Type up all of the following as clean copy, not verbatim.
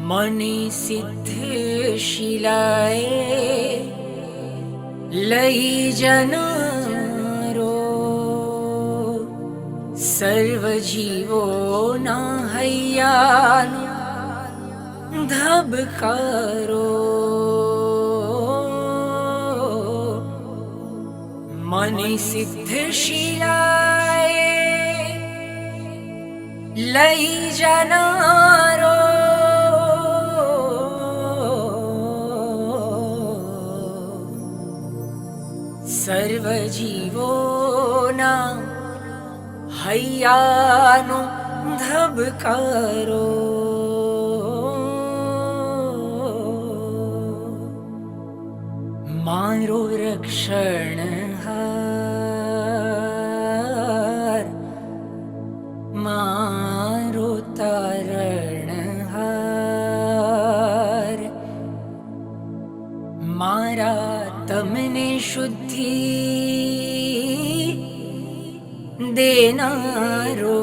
मनि सिद्ध शिलाए लई जनारो सर्व जीवो ना हૈયાનો ધબકારો मनि सिद्ध शिलाए लई जनारो सर्व जीवोना हૈયાનો ધબકારો मारो रक्षणहार मारो तारणहार मारा तमने शुद्धि देनारो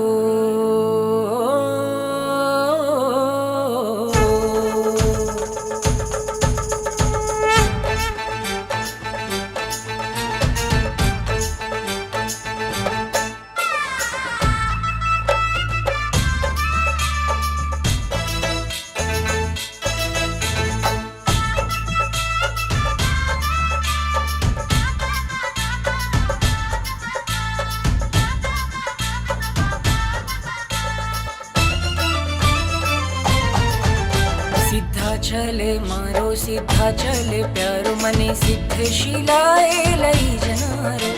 चले मारो सीधा चले प्यारो मने सिद्ध शिलाए लई जनारो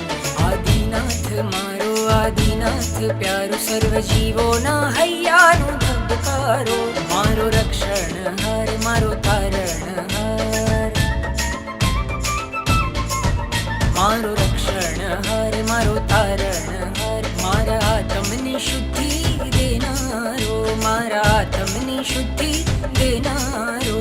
आदिनाथ मारो आदिनाथ प्यारो सर्व जीवो ना हૈયાનો ધબકારો मारो रक्षण हार मारो तारण हार मारो रक्षण हार मारो तारण हार मारा आत्मनि शुद्धि देनारो मारा आत्मनि शुद्धि देनारो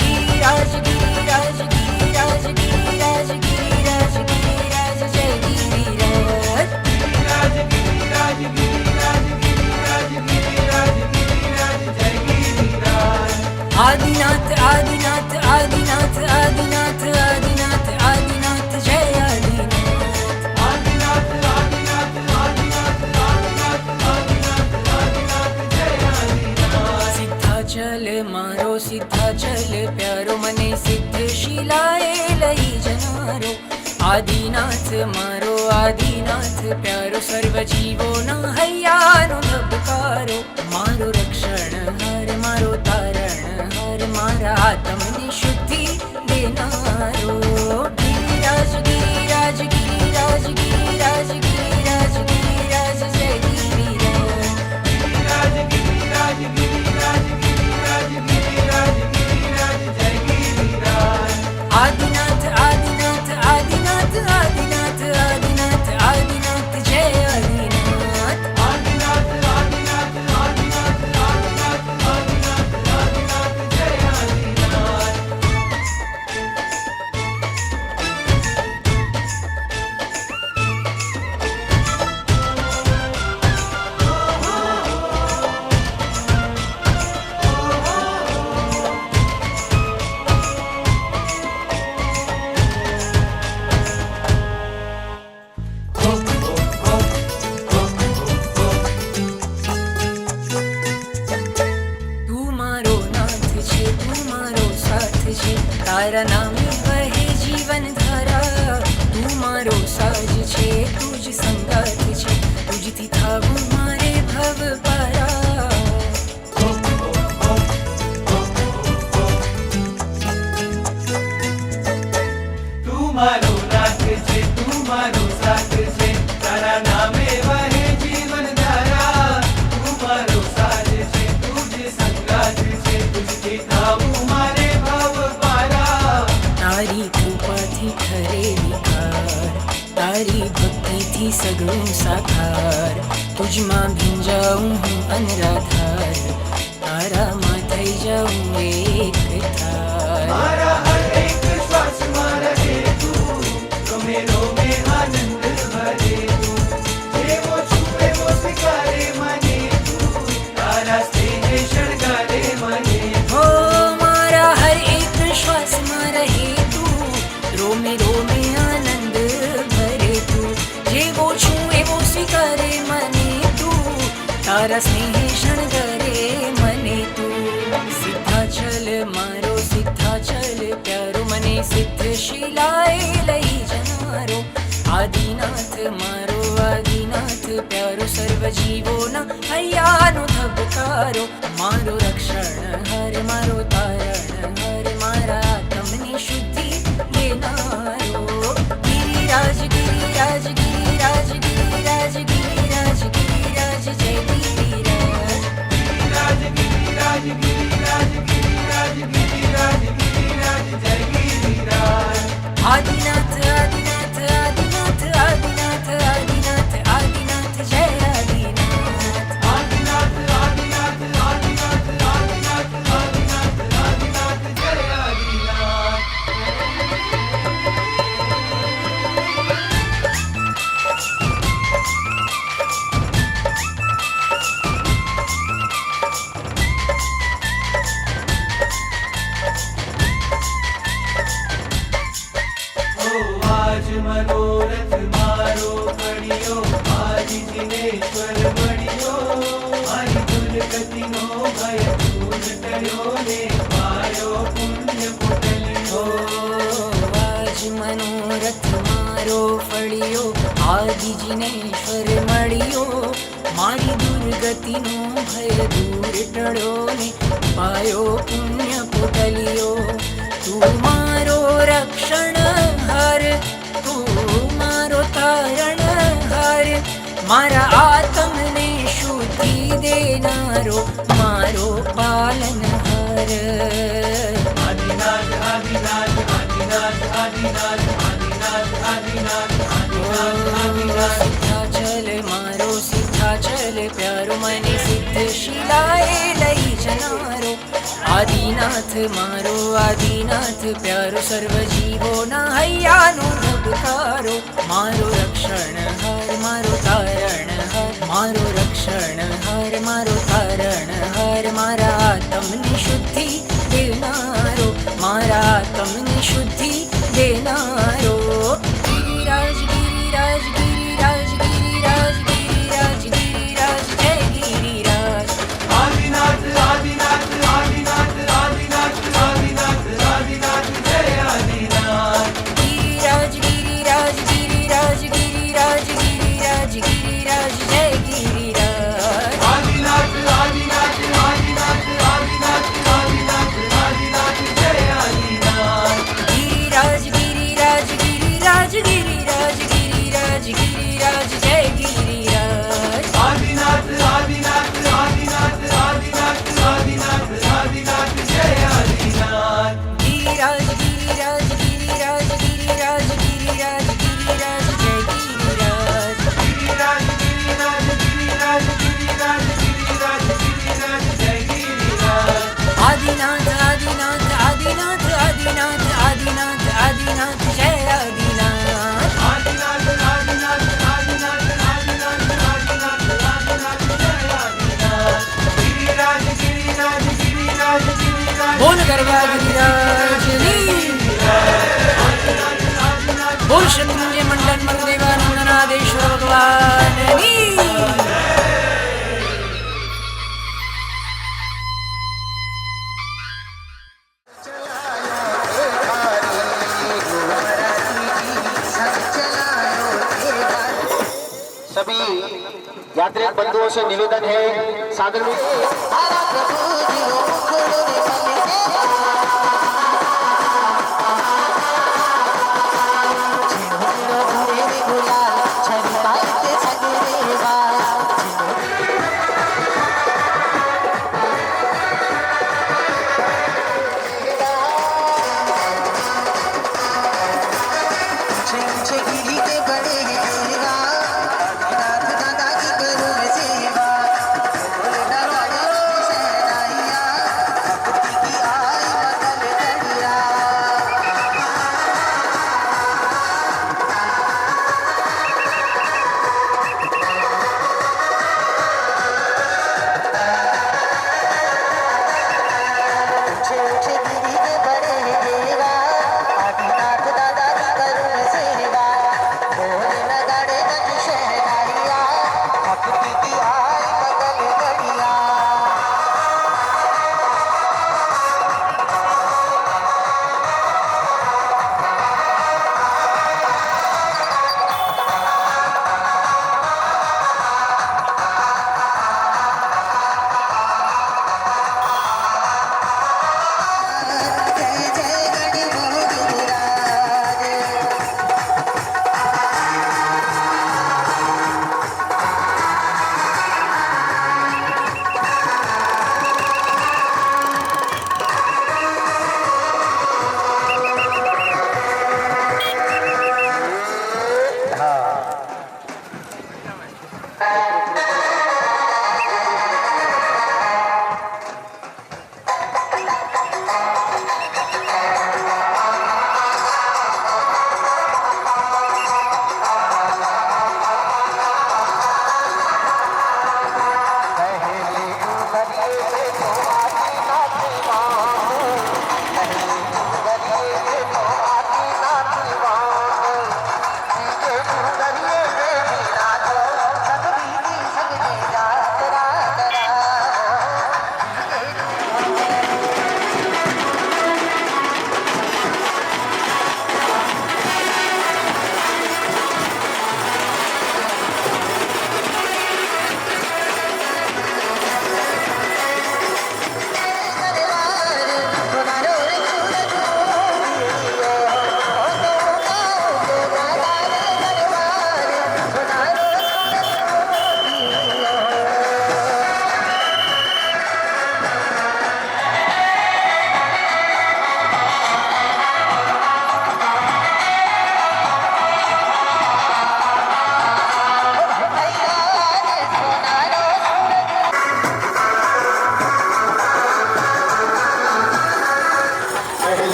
गिरिराज गिरिराज गिरिराज गिरिराज गिरिराज गिरिराज जय गिरिराज गिरिराज गिरिराज गिरिराज गिरिराज गिरिराज गिरिराज जय गिरिराज आदिनाथ आदिनाथ आदिनाथ आदिनाथ आदिनाथ आदिनाथ जय आदिनाथ आदिनाथ आदिनाथ आदिनाथ आदिनाथ आदिनाथ आदिनाथ जय आदिनाथ सीधा चले मारो सीधा चले प्यारो मने सिद्ध शिलाए लई जनारो आदिनाथ मारो आदिनाथ प्यारो सर्व जीवो ना हૈયાનો ધબકારો मारो रक्षण हार मारो तारण हार मारा आत्मनि शुद्धि देनारो गिरिराज गिरिराज गिरिराज गिरिराज गिरिराज गिरिराज जय गिरिराज गिरिराज गिरिराज गिरिराज गिरिराज गिरिराज गिरिराज जय गिरिराज आदिनाथ आदिनाथ आदिनाथ आदिनाथ आदिनाथ आदिनाथ जय आदिनाथ आदिनाथ आदिनाथ आदिनाथ आदिनाथ आदिनाथ आदिनाथ जय आदिनाथ तारा नामे वहे जीवन धारा तू मारो साज छे तुझ संगात छे तुझथी थावू मारे भव पारा तू मारो नाथ छे तू मारो साथ छे तारा नामे वहे जीवन धारा तू मारो साज छे तुझ संगात छे तुझथी थावू मारे भव तारी कृपा थी खरे विकार तारी भक्ति थी सगळुं साकार तुझमां भींजाऊं हूँ अनराधार तारा मां थई जाऊं एक थार मारा हर एक श्वास मां रहे तू रोमे रोमे आनंद भरे तू जेवो छुपे वो स्वीकारे मने तू तारा स्नेह शणगारे मने हो તારા સ્નેહે શણગરે મને તું સિદ્ધાચલ મારો સિદ્ધાચલ પ્યારો મને સિદ્ધ શિલાએ લઈ જનારો આદિનાથ મારો આદિનાથ પ્યારો સર્વ જીવોના હૈયાનો ધબકારો મારો રક્ષણ હર મારો તારણ હર મારા આત્મની શુદ્ધિ લેનારો ગિરિરાજ ગિરિરાજ ગિરિરાજ ગિરિરાજ ગિરિરાજ ગિરિરાજ જય ગિરિરાજ गिरिराज गिरिराज गिरिराज गिरिराज गिरिराज गिरिराज जय गिरिराज आदिनाथ आदिनाथ आदिनाथ आदिनाथ आदिनाथ आदिनाथ जय आदिनाथ आदिनाथ आदिनाथ आदिनाथ आदिनाथ आदिनाथ आदिनाथ जय आदिनाथ ओ आज मनोरथ मारो पड़ियो आज जिनेश्वर बड़ियो मारी दुर्गति नो भय दूर टळ्यो ने पायो पुण्य पुटलियो આજ મનોરથ મારો ફળિયો આદિ જિનેશ્વર મળ્યો મારી દુર્ગતિનો ભય દૂર ટળ્યો ને પાયો પુણ્ય પુટલિયો તું મારો રક્ષણ હર તું મારો તારણ હર મારા આત્મને શુદ્ધિ દેનારો મારો પાલનહાર आदिनाथ आदिनाथ आदिनाथ आदिनाथ आदिनाथ आदिनाथ आदिनाथ आदिनाथ સિદ્ધાચલ મારો સિદ્ધાચલ પ્યારો મને સિદ્ધ શિલાએ લઈ જનારો આદિનાથ મારો આદિનાથ પ્યારો સર્વ જીવોના હૈયાનો ધબકારો મારો રક્ષણ હર મારો તારણ હર મારો રક્ષણ હર મારો તારણ હર મારા આત્મની શુદ્ધિ દેનારો મારા આત્મની શુદ્ધિ દેનારો ગિરિરાજ ગિરિરાજ ગિરિરાજ ગિરિરાજ ગિરિરાજ ગિરિરાજ જય ગિરિરાજ आदिनाथ आदिनाथ आदिनाथ आदिनाथ आदिनाथ आदिनाथ जय आदिनाथ ગિરિરાજ ગિરિરાજ ગિરિરાજ ગિરિરાજ ગિરિરાજ ગિરિરાજ જય ગિરિરાજ आदिनाथ आदिनाथ आदिनाथ आदिनाथ आदिनाथ आदिनाथ जय आदिनाथ ગિરિરાજ ગિરિરાજ ગિરિરાજ ગિરિરાજ ગિરિરાજ ગિરિરાજ જય ગિરિરાજ आदिनाथ आदिनाथ आदिनाथ आदिनाथ आदिनाथ आदिनाथ जय आदिनाथ ગિરિરાજ ગિરિરાજ ગિરિરાજ ગિરિરાજ ગિરિરાજ ગિરિરાજ જય ગિરિરાજ गिरिराज गिरिराज गिरिराज गिरिराज गिरिराज गिरिराज जय गिरिराज આદિનાથ આદિનાથ આદિનાથ આદિનાથ આદિનાથ આદિનાથ જય આદિનાથ आदिनाथ आदिनाथ आदिनाथ आदिनाथ आदिनाथ आदिनाथ जय आदिनाथ गिरिराज गिरिराज गिरिराज गिरिराज બોલ ગરબા ગિરિરાજની બોલ શત્રુંજય મંડન મરુદેવાનંદનાદેશ્વર ભગવાનની सभी यात्री बंधुओं से निवेदन है सागर में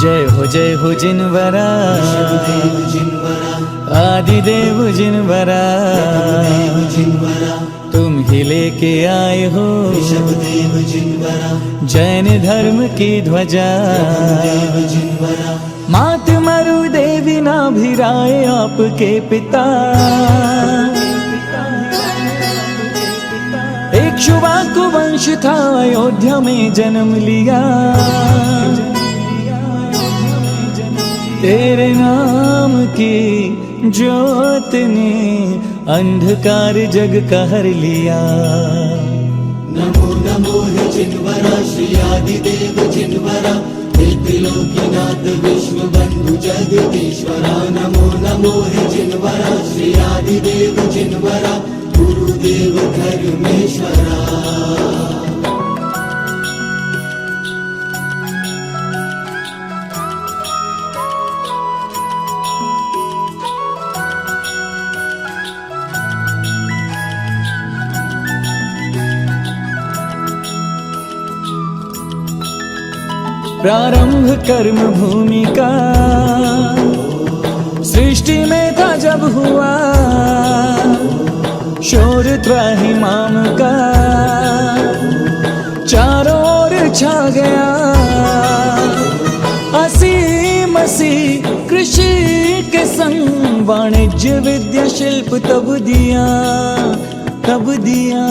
जय हो जिनवरा आदिदेव जिनवरा तुम ही लेके आए हो जैन धर्म की ध्वजा मात मरु देवी नाभिराए आपके पिता इक्ष्वाकु वंश था अयोध्या में जन्म लिया तेरे नाम की ज्योत ने अंधकार जग का हर लिया। नमो नमो हे जिनवरा श्री आदिदेव जिनवरा हे त्रिलोकीनाथ विश्व बंधु जगदीश्वरा। नमो नमो हे जिनवरा श्री आदिदेव जिनवरा गुरुदेव धर्मेश्वरा। प्रारंभ कर्म भूमि का सृष्टि में था जब हुआ शोर त्राहिमाम का चारों ओर छा गया असीम सी कृषि के संग वाणिज्य विद्या शिल्प तब दिया तब दिया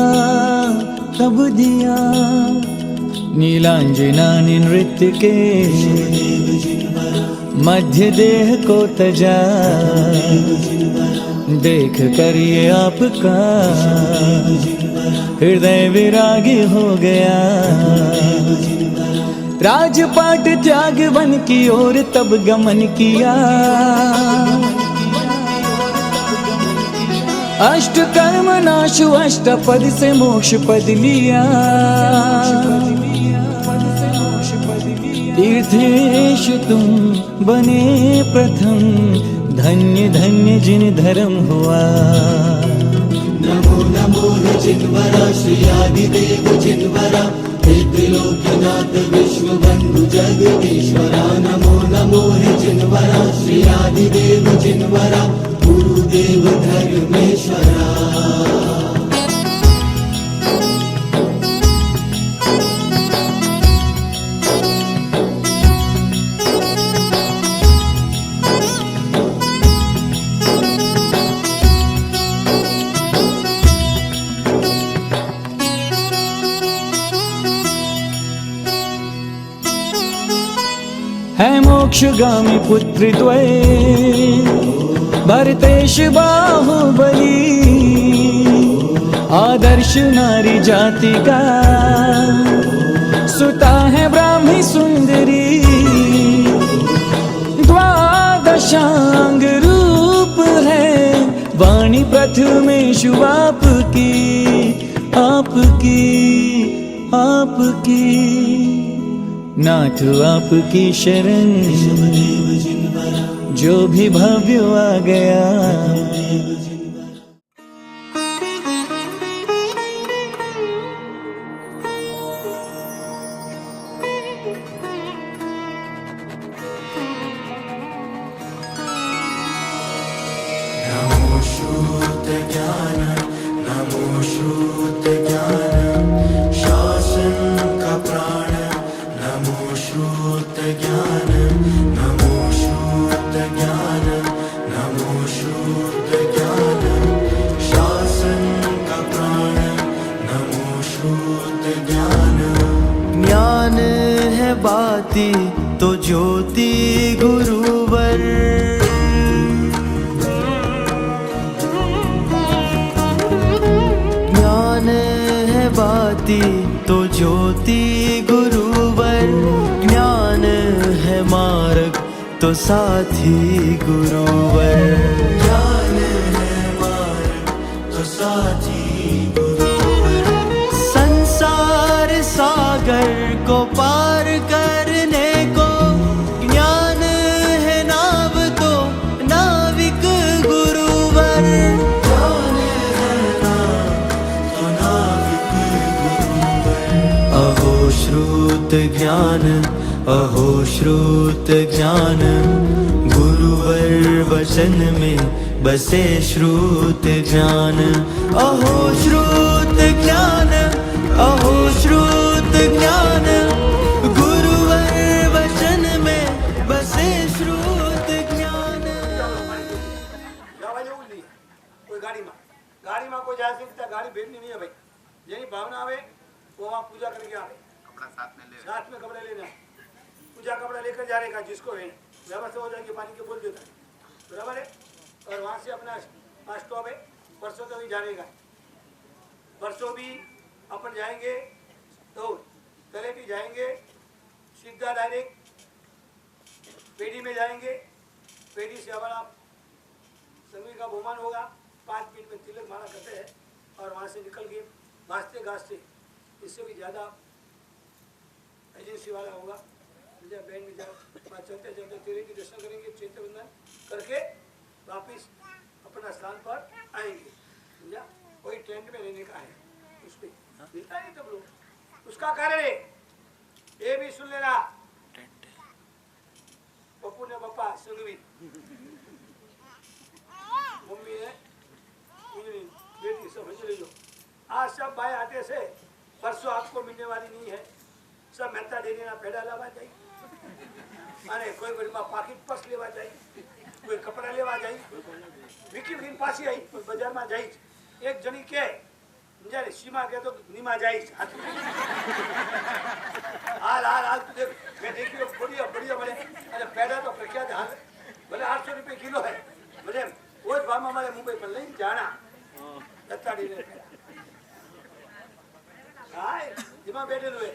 तब दिया नीलांजना ने नृत्य के मध्य देह को तजा देख कर ये आपका हृदय विरागी हो गया राजपाट त्याग वन की ओर तब गमन किया अष्ट कर्म नाशु अष्टपद से मोक्ष पद लिया तीर्थेश तुम बने प्रथम धन्य धन्य जिन धर्म हुआ। नमो नमो हे जिनवरा श्री आदिदेव जिनवरा हे त्रिलोकीनाथ विश्व बंधु जगदीश्वरा। नमो नमो हे जिनवरा श्री आदिदेव जिनवरा गुरुदेव धर्मेश्वरा। है मोक्षगामी पुत्र द्वय भरतेश बाहुबली आदर्श नारी जाति का सुता है ब्राह्मी सुंदरी द्वादशांग रूप है वाणी प्रथमेशु आपकी आपकी आपकी नाथ आपकी शरण जो भी भव्य आ गया नमो शुद्ध ज्ञान नमो शुद्ध ज्ञान शासन का प्राण नमो शुद्ध ज्ञान नमो शुद्ध ज्ञान नमो शुद्ध ज्ञान शासन का प्राण नमो शुद्ध ज्ञान। ज्ञान है बाती तो ज्योति गुरुवर ज्ञान है बाती तो ज्योति गुरुवर ज्ञान है मार्ग तो साथी गुरुवर ज्ञान है मार्ग तो साथी गुरुवर। संसार सागर को पार करने को ज्ञान है नाव तो नाविक गुरुवर ज्ञान है नाव तो नाविक गुरुवर। अहो श्रुत ज्ञान अहो श्रुत ज्ञान गुरुवर वचन में बसे श्रुत ज्ञान। अहो श्रुत ज्ञान, अहो श्रुत ज्ञान, गुरुवर वचन में बसे श्रुत ज्ञान। જવા જેવું જ નહીં કોઈ ગાડીમાં કોઈ જાય છે ત્યાં ગાડી ભેટની નહીં ભાઈ, જેની ભાવના આવે वो वहाँ पूजा करके आवे, साथ में कपड़े लेना, पूजा कपड़ा लेकर जा रहेगा, जिसको है व्यवस्था हो जाएगी पानी के बोल देता है, बराबर है। और वहाँ से अपना स्टॉप है, परसों तो भी जाएगा, परसों भी अपन जाएंगे तो तले भी जाएंगे, सीधा डायरेक्ट पेड़ी में जाएंगे, पेड़ी से हमारा संगीत का बहुमान होगा, 5 मिनट में तिलक माला करते हैं और वहाँ से निकल के भाजते गाजते, इससे भी ज़्यादा एजेंसी वाला होगा, बैंड में जाओ, चलते चलते तेरे की दर्शन करेंगे, चैत्र बंधन करके वापिस अपना स्थान पर आएंगे, समझा। कोई टेंट में रहने का है, उस पर मिलता नहीं तब लोग, उसका कारण है ये भी सुन लेना। पप्पू ने पप्पा संगवी, मम्मी ने बेटी, सब समझ लीजिए। आज सब भाई आते से परसों आपको मिलने वाली नहीं है, सब मेहता डेरी ना पेड़ा लावा जाए, अरे कोई बड़ी माँ पाकिट पर्स लेवा जाए, कोई कपड़ा लेवा जाए, विकी विकीन पासी आई, कोई बाजार में जाए, एक जनी के जाने सीमा के तो नीमा जाए, हाल हाल हाल तुझे मैं देखी तो बढ़िया बढ़िया बोले, अरे पेड़ा तो प्रख्यात हाल बोले 800 रुपये किलो है, बोले वो भाव में हमारे मुंबई पर नहीं जाना दत्ता डेरी ने पेड़ा, हाँ जिमा बैठे हुए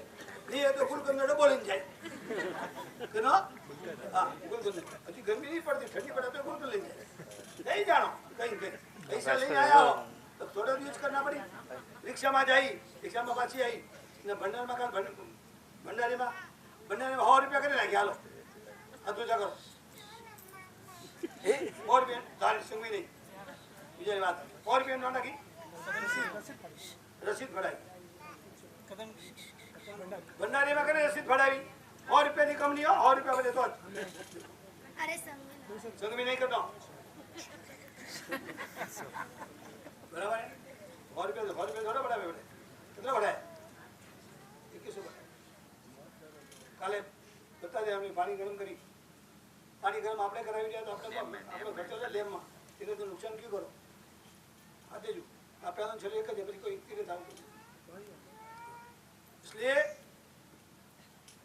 नहीं है तो गुलकंद बोलेंगे जाए, क्यों? हाँ गुलकंद अभी गर्मी नहीं पड़ती, ठंडी पड़े तो गुलकंद ले जाए, नहीं जानो कहीं पैसा लेने आया हो तो थोड़ा यूज करना पड़ी, रिक्शा में जाई, रिक्शा में पाछी आई ने भंडार में काल भंडारी में 100 रुपया करे ना लो अधूजा करो 100 रुपया तारीख संगी नहीं बीजा बात 100 रुपया ना की रसीद बढ़ाई भंडारी में करे रसीद बढ़ावी 100 रुपया की कम नहीं हो 100 रुपया बोले तो अरे संग में नहीं करता बराबर है 100 रुपया थोड़ा बढ़ावे बोले कितना बढ़ाए 2100 बढ़ाए काले बता दे हमने पानी गरम करी पानी गरम आपने करावी दिया तो આપણે ખર્ચો છે લેમ માં એને તો નુકસાન ક્યું કરો આ દેજો આ પહેલા છેલ્લે એક જ પછી કોઈ ઇકતીરે થાવ इसलिए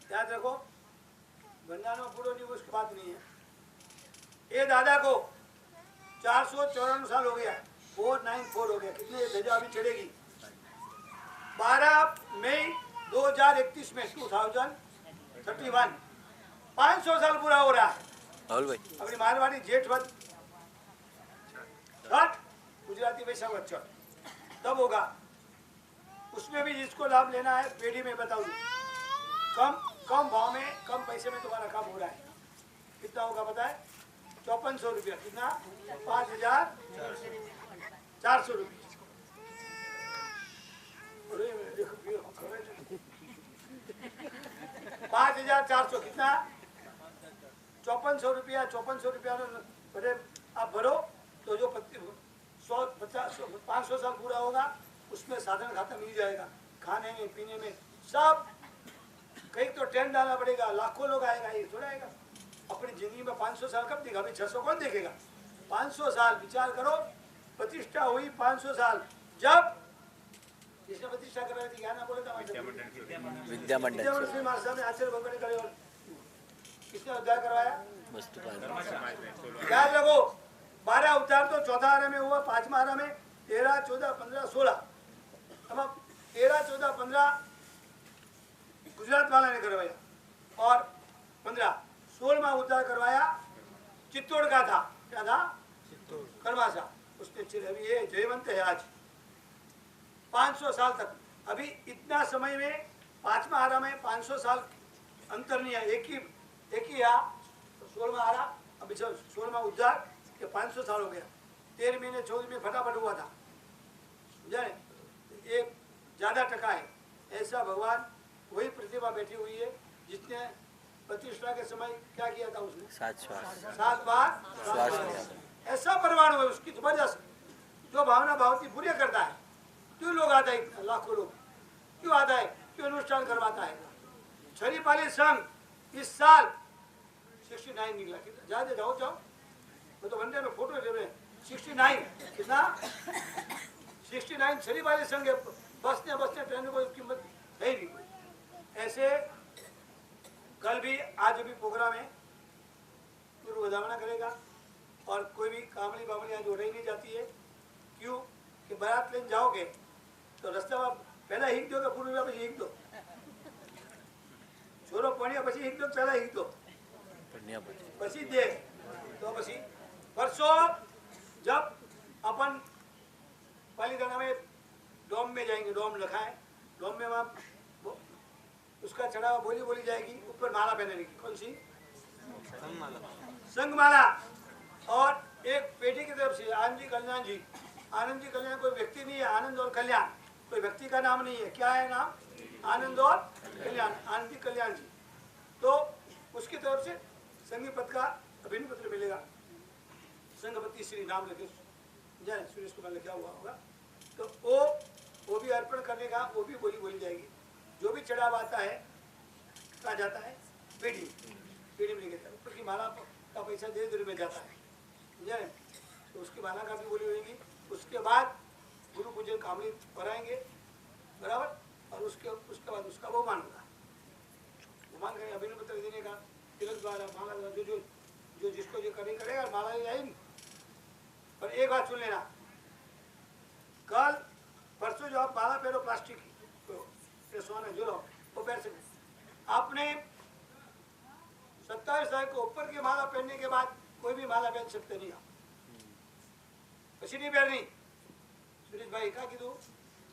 याद रखो भंडारा पूरा नहीं उसकी बात नहीं है। ये दादा को 494 साल हो गया 494 हो गया, कितने ध्वजा अभी चढ़ेगी 12 मई 2031 में 2031 500 साल पूरा हो रहा है। अपनी मारवाड़ी जेठ वध छठ गुजराती वैशाख वध छठ तब होगा, उसमें भी जिसको लाभ लेना है पेड़ी में बताऊँ कम भाव में कम पैसे में तुम्हारा काम हो रहा है। कितना होगा पता है 5400 रुपया, कितना 5400 रुपये 5400 कितना 5400 रुपया 5400 रुपया बड़े आप भरो तो जो 500 साल पूरा होगा उसमें साधन खाता मिल जाएगा, खाने में पीने में सब। कहीं तो टेंट डालना पड़ेगा, लाखों लोग आएगा, ये थोड़ा आएगा। अपनी जिंदगी में 500 साल कब देगा, अभी 600 कौन देखेगा। 500 साल विचार करो, प्रतिष्ठा हुई 500 साल जब जिसने प्रतिष्ठा कराई थी क्या ना बोले था विद्या मंडल श्री महाराज साहब ने आचार्य भगवान करे और किसने उद्धार करवाया याद रखो 12 अवतार तो 14 आरा में हुआ, 5वां आरा में 13, 14, 15, 16 अब 13, 14, 15 गुजरात वाला ने करवाया और 15 16वां उद्धार करवाया चित्तौड़ का था, क्या था करवासा, उसने अभी ये जयवंत है आज 500 साल तक। अभी इतना समय में 5वां आरा में 500 साल अंतर नहीं है, एक ही आ 16वां आरा अभी 16वां उद्धार के 500 साल हो गया, 13 महीने 14 में फटाफट हुआ था, समझा। ये ज्यादा टका है, ऐसा भगवान वही प्रतिभा बैठी हुई है जिसने प्रतिष्ठा के समय क्या किया था उसने? 7 बार श्वास लिया। ऐसा परमाणु है उसकी जबरदस्त, जो भावना भावती पूरी करता है। क्यों लोग आता है, लाखों लोग क्यों आता है, क्यों अनुष्ठान करवाता है? छरीपाली संघ इस साल 69 निकला। कितना जाओ जाओ, मैं तो घंटे में फोटो ले रहे 69 कितना 69 छरीपाली संघ है। बसने बसने ट्रेन में कोई कीमत है ही नहीं। ऐसे कल भी आज भी प्रोग्राम है, गुरु वधावना करेगा और कोई भी कामली बामली आज उड़ाई नहीं जाती है। क्यों कि बारात लेने जाओगे तो रास्ता में पहला हीक दो, पूर्व में પછી हीक दो, छोरो पण्या પછી हीक दो, पहला हीक दो પછી दे। तो પછી परसों जब अपन पालीताना में डोम में जाएंगे, डोम रखा है, डोम में वहाँ उसका चढ़ावा बोली बोली जाएगी, ऊपर माला पहनेगी। कौन सी? संग माला। और एक पेटी की तरफ से आनंद जी कल्याण जी, आनंद जी कल्याण कोई व्यक्ति नहीं है, आनंद और कल्याण कोई व्यक्ति का नाम नहीं है। क्या है नाम? आनंद और कल्याण, आनंद जी कल्याण जी। तो उसकी तरफ से संघी पद का अभिन्न पत्र मिलेगा। संघपति श्री नाम लिखे जय सुरेश कुमार लिखा हुआ होगा। तो वो भी अर्पण करने का, वो भी बोली बोली जाएगी। जो भी चढ़ावा आता है कहाँ जाता है? पेड़ी, पेड़ी में लेके जाता है। ऊपर की माला का पैसा धीरे धीरे में जाता है, समझे? तो उसकी माला का भी बोली होगी। उसके बाद गुरु पूजन कामली कराएंगे, बराबर। और उसके बाद उसका बहुमान होगा। बहुमान करेंगे, अभिनव पत्र देने का, तिलक द्वारा, माला द्वारा, जो जो जो जिसको जो करेगा माला आएगी। पर एक बात सुन लेना, कल परसों जो आप माला पहनो प्लास्टिक की, तो सोना जो लो वो पहन सकते। आपने 27 तारीख को ऊपर की माला पहनने के बाद कोई भी माला पहन सकते नहीं आप, પછી नहीं पहननी। सुरेश भाई क्या कीधु?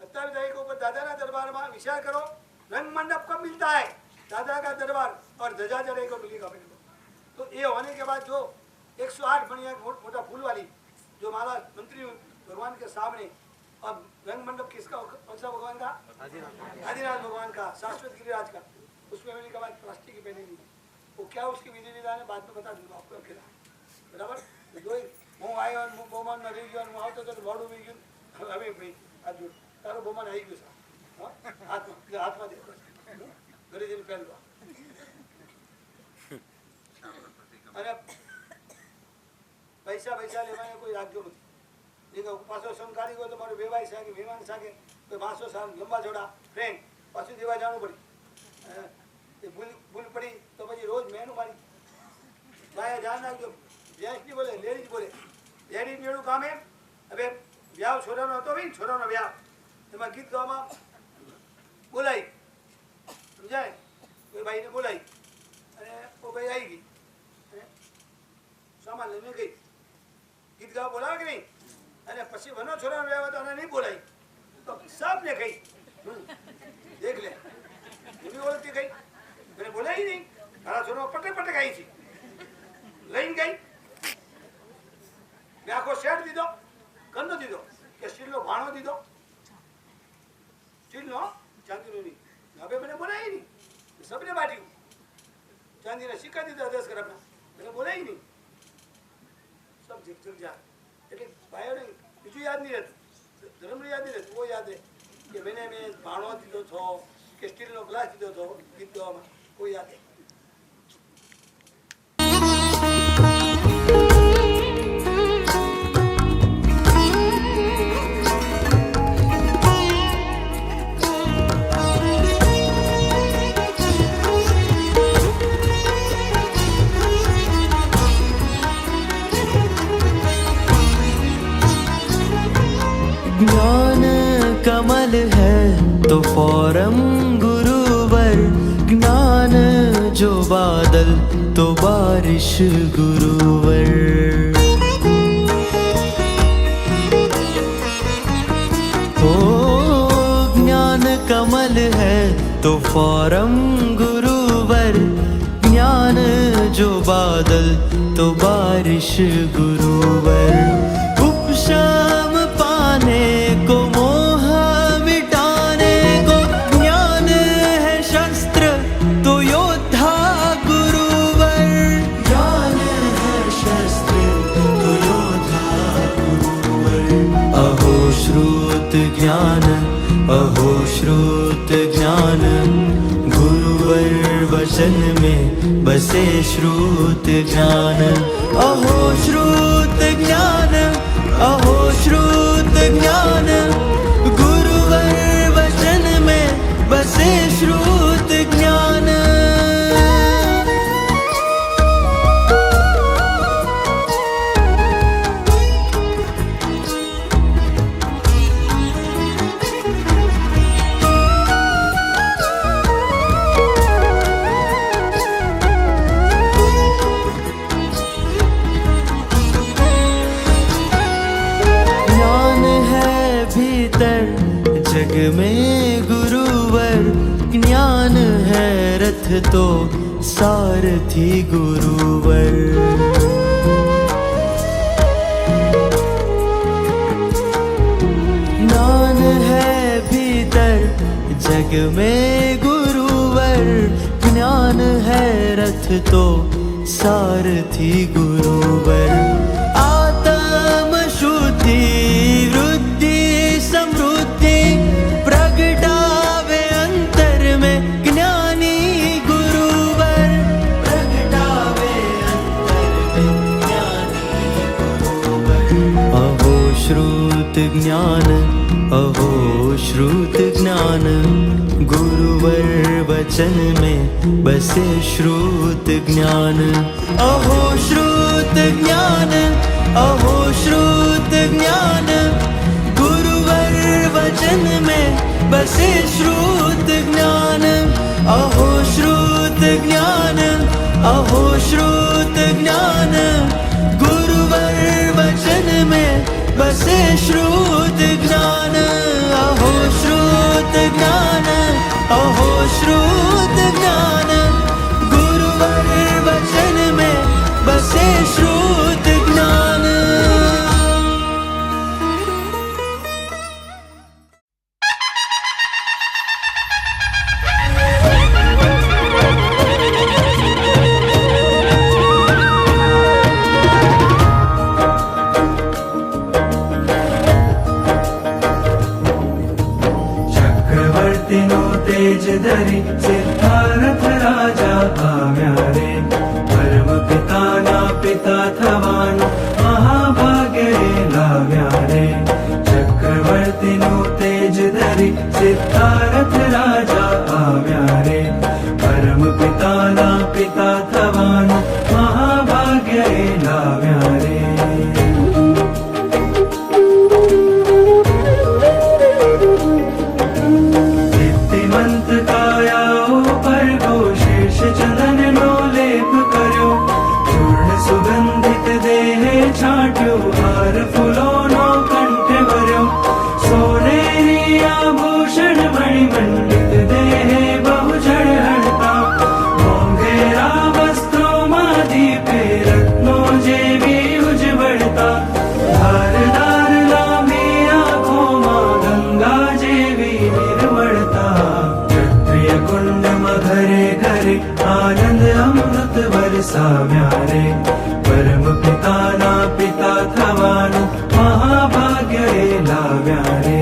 27 तारीख को ऊपर दादा ना दरबार में विचार करो, रंग मंडप कब मिलता है? दादा का दरबार और ध्वजा चढ़े को मिलेगा अपने को। तो ये होने के बाद जो 108 बढ़िया मोटा फूल वाली जो माला मंत्री भगवान के सामने, अब रंग मंडप किसका? कौन सा भगवान का? आदिनाथ भगवान का, शाश्वत गिरिराज का। उसमें मैंने कहा प्लास्टिक की पहनेगी। वो क्या उसकी विधि विधान है बाद में बता दूंगा आपको अकेला, बराबर। जो હું આવ્યો અને હું બહુમાનમાં રહી ગયો અને હું આવતો હતો તો મોડું વી ગયું। હવે ભાઈ આ જો તારો બહુમાન આવી ગયું છે, હાથમાં હાથમાં દેખો, ઘરે જઈને પહેલ લો। અને પૈસા પૈસા લેવાને કોઈ રાખજો નથી। જે પાછો સંગ કાઢી ગયો તો મારો વેવાય સાગે, વેવાન સાગે કોઈ માસો સાગ લંબા જોડા ફ્રેન્ડ પાછું દેવા જાણું પડી। ભૂલ પડી તો પછી રોજ મહેનત મારી ભાઈ ધ્યાન રાખજો। જેન્ટ્સ નહીં બોલે, લેડીઝ બોલે। લેડીઝ મેળું કામે હવે વ્યાવ છોરાનો હતો ભાઈ, છોરાનો વ્યાવ એમાં ગીત ગાવામાં બોલાઈ, સમજાય? કોઈ ભાઈને બોલાઈ અને वो भाई आई गई, सामान लेने गई, गीत गावा बोलावे कि नहीं? અને પછી વનો છોરાનો વ્યાવ હતો અને નહીં બોલાઈ તો सबने कही देख ले, ये भी बोलती गई, मैंने बोला ही नहीं। मारा छोरा पटे पटे गई थी, લઈને ગઈ, મેં આખો શેડ દીધો, કંદો દીધો કે સ્ટીલનો ભાણો દીધો, સ્ટીલનો, ચાંદીનો નહીં। હવે મને બોલાય નહીં, સબને બાંટ્યું, ચાંદીના સિક્કા દીધા 10 ગ્રામના, મને બોલાય નહીં, સબ જગ જા। એટલે ભાઈઓને બીજું યાદ નહીં રહેતું, ધર્મનું યાદ નહીં રહેતું, वो याद है कि मैंने भाणो દીધો હતો કે સ્ટીલનો ગ્લાસ દીધો હતો ગીત ગાવામાં, वो याद है। ज्ञान कमल है तो फौरम गुरुवर, ज्ञान जो बादल तो बारिश गुरुवर। ओ ज्ञान कमल है तो फौरम गुरुवर, ज्ञान जो बादल तो बारिश गुरुवर। उपशम पाने को मोह मिटाने को, ज्ञान है शस्त्र तो योद्धा गुरुवर। ज्ञान अहो श्रुत ज्ञान गुरुवर वचन में बसे श्रुत ज्ञान अहो श्रुत ज्ञान अहो श्रुत ज्ञान गुरुवर वचन में बसे श्रुत ज्ञान जग में गुरुवर ज्ञान है रथ तो सारथी गुरुवर ज्ञान है भीतर जग में गुरुवर ज्ञान है रथ तो सारथी गुरुवर आत्म शुद्धि वृद्धि समृद्धि प्रगटावे अंतर में ज्ञानी गुरुवर प्रगटावे अंतर में ज्ञानी गुरुवर अहो श्रुत ज्ञान अहो श्रुत ज्ञान गुरुवर वचन में बसे श्रुत ज्ञान अहो श्रुत ज्ञान अहो श्रुत ज्ञान गुरुवर वचन में बसे श्रुत ज्ञान अहो श्रुत ज्ञान अहो श्रुत ज्ञान गुरुवर वचन में बसे श्रुत ज्ञान अहो श्रुत ज्ञान अहो श्रुत ज्ञान गुरुवर वचन में बसे श्रुत ज्ञान तेज धरी सिद्धार्थ राजा आव्या रे परम पिता ना पिता थवानो महाभाग्य रे लाव्या रे चक्रवर्ती नो तेज धरी सिद्धार्थ राजा आव्या रे परम पिता ना पिता थवानो महाभाग्य रे लाव्या रे चंदन नो लेप कर्यो चूर्ण सुगंधित देहे छाट्यो हार फूलों नो कंठ भर्यो सोनेरी आभूषण मणिमंडित देहे बहुजड़ हड़ता मोंघेरा वस्त्रों मादीपे रत्नों जेवी उज्जवलता धारदार लांबी आँखों मां गंगा जेवी निर्मलता क्षत्रिय कुंड मघरे घरे आनंद अमृत बरसाव्या रे परम पिता ना पिता थवानो महाभाग्य रे लाव्या रे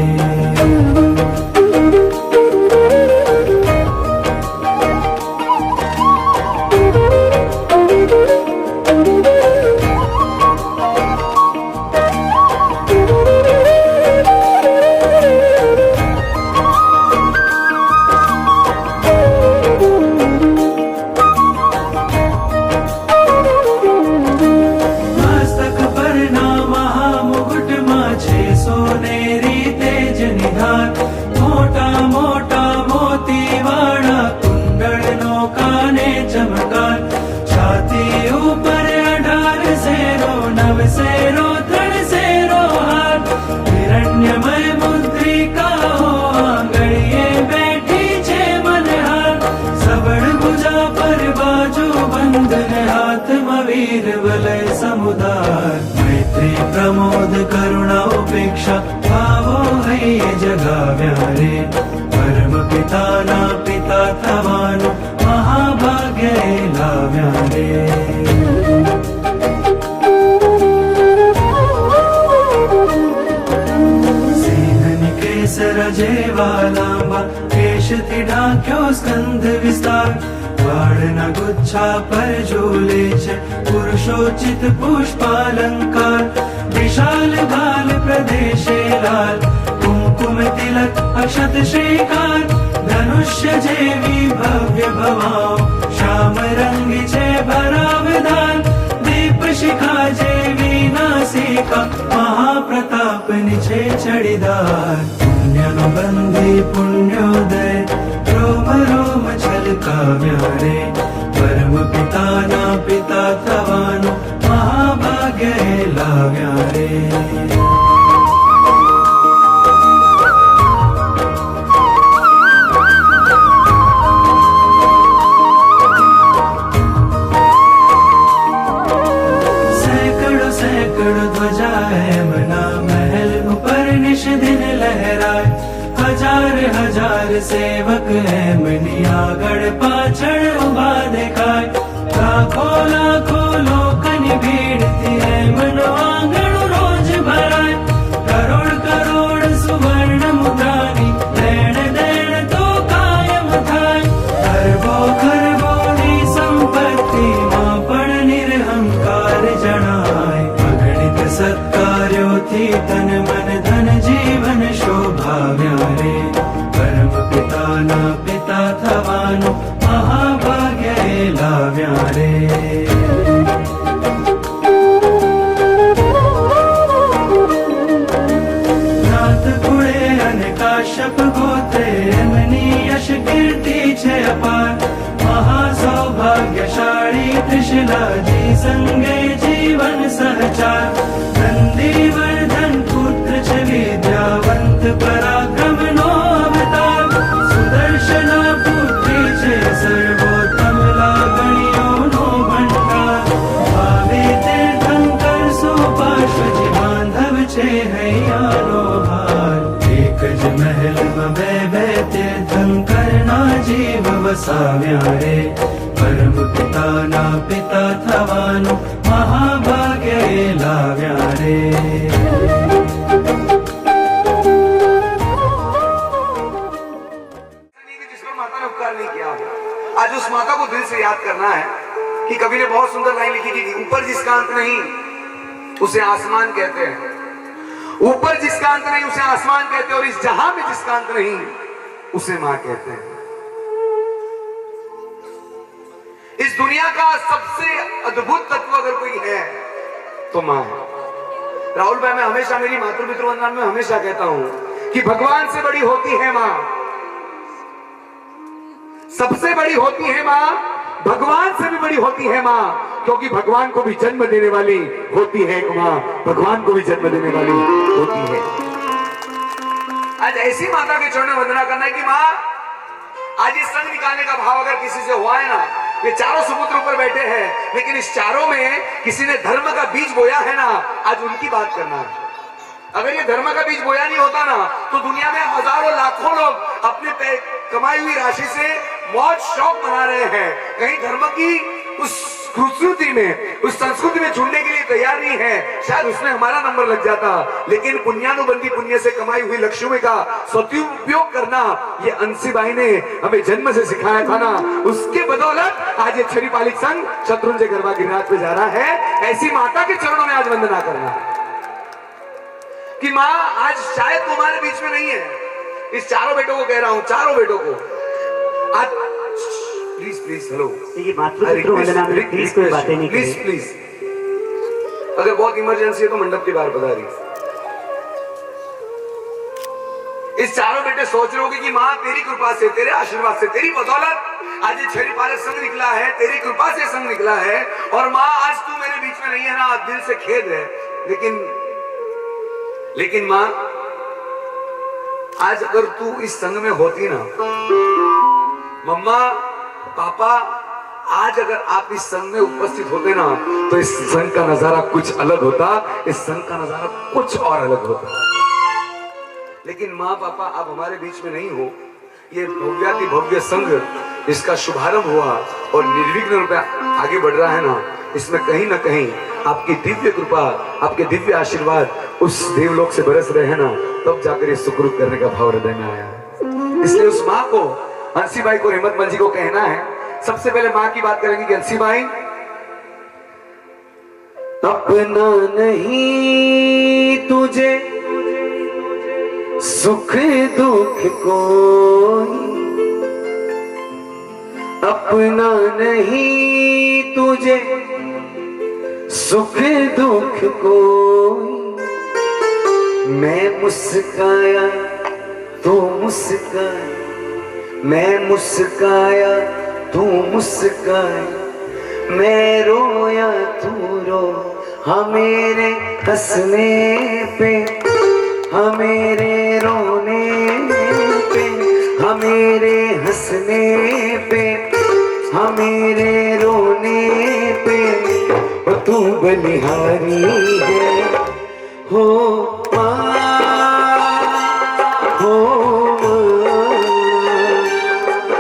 मैत्री प्रमोद करुणा उपेक्षा भावो है ये जगाव्या रे परम पिता ना पिता थवानो महाभाग्य रे लाव्या रे सिंह निकेसर पर झूले छे पुरुषोचित पुष्पालंकार विशाल बाल प्रदेशे लाल कुमकुम तिलक अक्षत श्रीकार धनुष्य जेवी भव्य भवाओ श्याम रंगी छे भरावदान दीप शिखा जेवी नासिका महाप्रताप निछे छड़ीदार पुण्यनो बंधी पुण्योदय रोम रोम छलकाव्या रे परम पिताना पिता थवानो महाभाग्य लाव्या रे। हजार सेवक है मनियागढ़ पाछड़ उभा देखाय लाखों लाखों लोकन भीड़ती है मनवांगण रोज भराय करोड़ करोड़ सुवर्ण मुद्रानी लेन देन तो कायम थाय खरबो खरबोनी संपत्ति मां पण निरहंकार जणाय अगणित सत्कार्यों थी तन मन धन जीवन शोभाव्या रे परम पिताना पिता थवानो महाभाग्य लाव्या रे। नाथ कुळे अने काश्यप गोत्रे एमनी यश कीर्ति छे अपार महासौभाग्यशाળી त्रिशलाजी संगे जीवन सहचार नंदीवर्धन पुत्र छे विद्यावंत पराक्रम नो अवतार सुदर्शना पुत्री छे सर्वोत्तम लागणियों नो भंडार भावे तीर्थंकर सुपार्श्वजी बांधव छे हैयानो हार एक ज महल में बे तीर्थंकर ना जीव वसाव्या रे परम पिताना पिता थवानो महाभाग्य लाव्या रे। आज उस माता को दिल से याद करना है कि कवि ने बहुत सुंदर लाइन लिखी थी ऊपर जिसका अंत नहीं उसे आसमान कहते हैं ऊपर जिसका अंत नहीं उसे आसमान कहते हैं और इस जहां में जिसका अंत नहीं उसे मां कहते हैं। इस दुनिया का सबसे अद्भुत तत्व अगर कोई है तो मां है। राहुल भाई मैं हमेशा मेरी मातृपितृ वंदना में हमेशा कहता हूं कि भगवान से बड़ी होती है मां सबसे बड़ी होती है मां भगवान से भी बड़ी होती है मां क्योंकि भगवान को भी जन्म देने वाली होती है एक मां भगवान को भी जन्म देने वाली होती है। आज ऐसी माता के चरणों में वंदना करना है कि मां आज इस संग निकालने का भाव अगर किसी से हुआ है ना ये चारों सुपुत्र ऊपर बैठे हैं लेकिन इस चारों में किसी ने धर्म का बीज बोया है ना आज उनकी बात करना है। अगर ये धर्म का बीज बोया नहीं होता ना तो दुनिया में हजारों लाखों लोग अपने कमाई हुई राशि से मौज शौक मना रहे हैं कहीं धर्म की उस संस्कृति में उस संस्कृति में जुड़ने के लिए तैयार नहीं है शायद उसमें हमारा नंबर लग जाता लेकिन पुण्यानुबंधी पुण्य से कमाई हुई लक्ष्मी का सदुपयोग करना ये अंशीबाई ने हमें जन्म से सिखाया था ना उसके बदौलत आज ये छरीपालिक संघ शत्रुंजय गरबा गिरिराज पे जा रहा है। ऐसी माता के चरणों में आज वंदना करना कि माँ आज शायद तुम्हारे बीच में नहीं है। इस चारों बेटों को कह रहा हूं चारों बेटों को आज प्लीज प्लीज हेलो ये मातृपितृ वंदना में प्लीज कोई बातें नहीं प्लीज प्लीज अगर बहुत इमरजेंसी है तो मंडप के बाहर पधारी। इस चारों बेटे सोच रहे होंगे कि माँ तेरी कृपा से तेरे आशीर्वाद से तेरी बदौलत आज ये छरीपालक संघ निकला है तेरी कृपा से संघ निकला है और माँ आज तू मेरे बीच में नहीं है ना दिल से खेद है लेकिन माँ आज अगर तू इस संघ में होती ना मम्मा पापा आज अगर आप इस संघ में उपस्थित होते ना तो इस संघ का नजारा कुछ अलग होता इस संघ का नजारा कुछ और अलग होता। लेकिन माँ पापा आप हमारे बीच में नहीं हो। ये भव्याति भव्य संघ इसका शुभारंभ हुआ और निर्विघ्न रूप आगे बढ़ रहा है ना इसमें कहीं ना कहीं आपकी दिव्य कृपा आपके दिव्य आशीर्वाद उस देवलोक से बरस रहे हैं ना तब जाकर ये सुकृत करने का भाव हृदय में आया है। इसलिए उस माँ को हंसीबाई को हिम्मत मंजी को कहना है सबसे पहले माँ की बात करेंगे अंशी भाई। अपना नहीं तुझे सुख दुख कोई, अपना नहीं तुझे सुख दुख कोई। मैं मुस्काया तू मुस्काए, मैं मुस्काया तू मुस्काए, मैं रोया तू रो, हाँ मेरे हंसने पे, हाँ मेरे रोने पे, हाँ मेरे हंसने पे, हाँ मेरे रोने पे, ओ तू बलिहारी है हो माँ, हो माँ,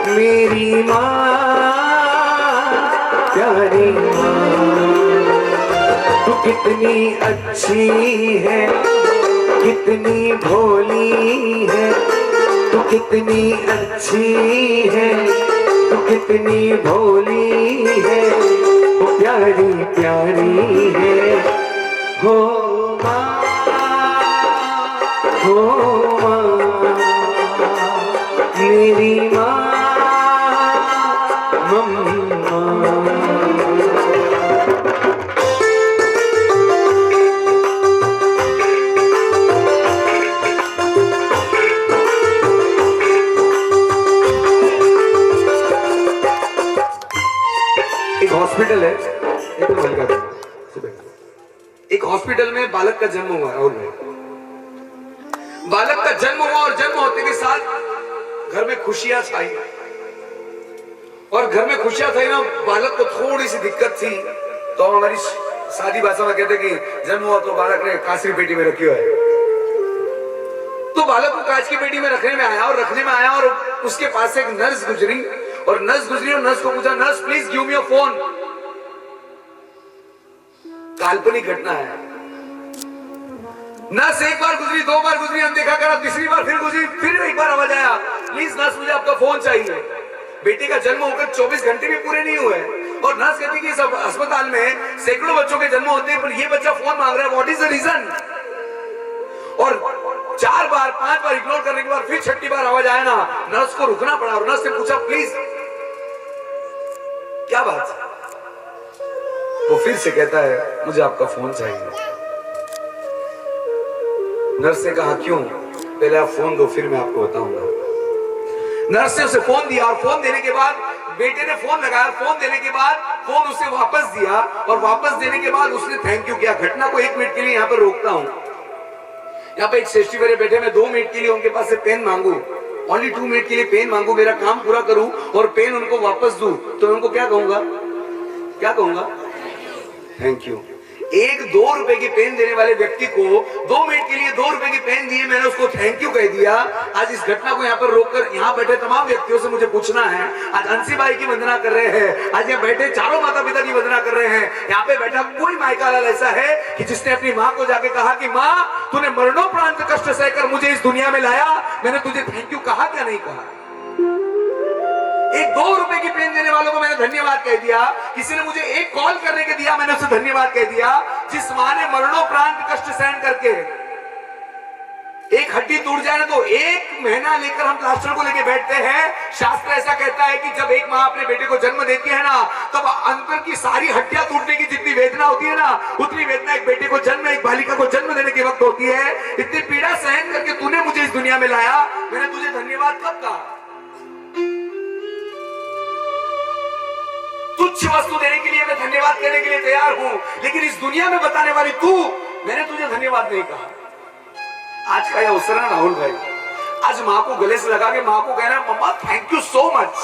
मेरी माँ, प्यारी माँ। तू कितनी अच्छी है, कितनी भोली है, तू कितनी अच्छी है, तू कितनी भोली है, वो प्यारी प्यारी है हो माँ, हो माँ, मेरी माँ मम्मा। एक हॉस्पिटल है, एक हॉस्पिटल में बालक का जन्म हुआ राहुल भाई। बालक का जन्म हुआ और जन्म होते के साथ घर में खुशियां छाई, और घर में खुशियां थी ना, बालक को थोड़ी सी दिक्कत थी, तो हम हमारी शादी भाषा में कहते कि जन्म हुआ तो बालक ने कांच की पेटी में रखी है। तो बालक को कांच की पेटी में रखने में आया और उसके पास से एक नर्स गुजरी, और नर्स को पूछा, nurse please give me your phone. काल्पनिक घटना है। नर्स एक बार गुजरी, दो बार गुजरी, अनदेखा करा, तीसरी बार फिर गुजरी, फिर एक बार आवाज आया, प्लीज नर्स मुझे आपका फोन चाहिए। बेटे का जन्म होकर 24 घंटे भी पूरे नहीं हुए, और नर्स कहती कि इस अस्पताल में सैकड़ों बच्चों के जन्म होते हैं, पर ये बच्चा फोन मांग रहा है, व्हाट इज द रीजन। और 4 बार 5 बार इग्नोर करने के बाद फिर 6ठी बार आवाज आया ना, नर्स को रुकना पड़ा, और नर्स ने पूछा प्लीज क्या बात। वो फिर से कहता है मुझे आपका फोन चाहिए। नर्स ने कहा क्यों, पहले आप फोन दो फिर मैं आपको बताऊंगा। नर्स ने उसे फोन दिया, और फोन देने के बाद बेटे ने फोन लगाया, फोन देने के बाद फोन उसे वापस दिया, और वापस देने के बाद उसने थैंक यू किया। घटना को 1 मिनट के लिए यहाँ पर रोकता हूँ। यहाँ पे एक सेफ्टी वाले बैठे, मैं 2 मिनट के लिए उनके पास से पेन मांगू, ओनली 2 मिनट के लिए पेन मांगू, मेरा काम पूरा करूं और पेन उनको वापस दूं, तो मैं उनको क्या कहूंगा, क्या कहूंगा, थैंक यू। 1-2 रुपए की पेन देने वाले व्यक्ति को 2 मिनट के लिए 2 रुपए की पेन दिए, मैंने उसको थैंक यू कह दिया। आज इस घटना को यहाँ पर रोककर यहाँ बैठे तमाम व्यक्तियों से मुझे पूछना है, आज अंशी बाई की वंदना कर रहे हैं, आज यहाँ बैठे चारों माता पिता की वंदना कर रहे हैं, यहाँ पे बैठा कोई मायका लाल ऐसा है कि जिसने अपनी माँ को जाके कहा कि माँ तूने मरणोपरांत कष्ट सहकर मुझे इस दुनिया में लाया, मैंने तुझे थैंक यू कहा क्या नहीं कहा। 1-2 रुपए की पेन देने वालों को मैंने धन्यवाद कह दिया, किसी ने मुझे 1 कॉल करने के दिया, मैंने उसे धन्यवाद कह दिया। जिस माँ ने मरणोपरांत कष्ट सहन करके एक हड्डी टूट जाए ना, तो 1 महीना लेकर हम प्लास्टर को लेके बैठते हैं। शास्त्र ऐसा कहता है कि जब एक माँ अपने बेटे को जन्म देती है ना, तब अंतर की सारी हड्डियां टूटने की जितनी वेदना होती है ना, उतनी वेदना एक बेटे को जन्म, एक बालिका को जन्म देने के वक्त होती है। इतनी पीड़ा सहन करके तूने मुझे इस दुनिया में लाया, मैंने तुझे धन्यवाद कब कहा। तुच्छ वस्तु देने के लिए मैं धन्यवाद कहने के लिए तैयार हूं, लेकिन इस दुनिया में बताने वाली तू, मैंने तुझे धन्यवाद नहीं कहा। आज का यह अवसर है राहुल भाई, आज माँ को गले से लगा के माँ को कहना, मम्मा थैंक यू सो मच।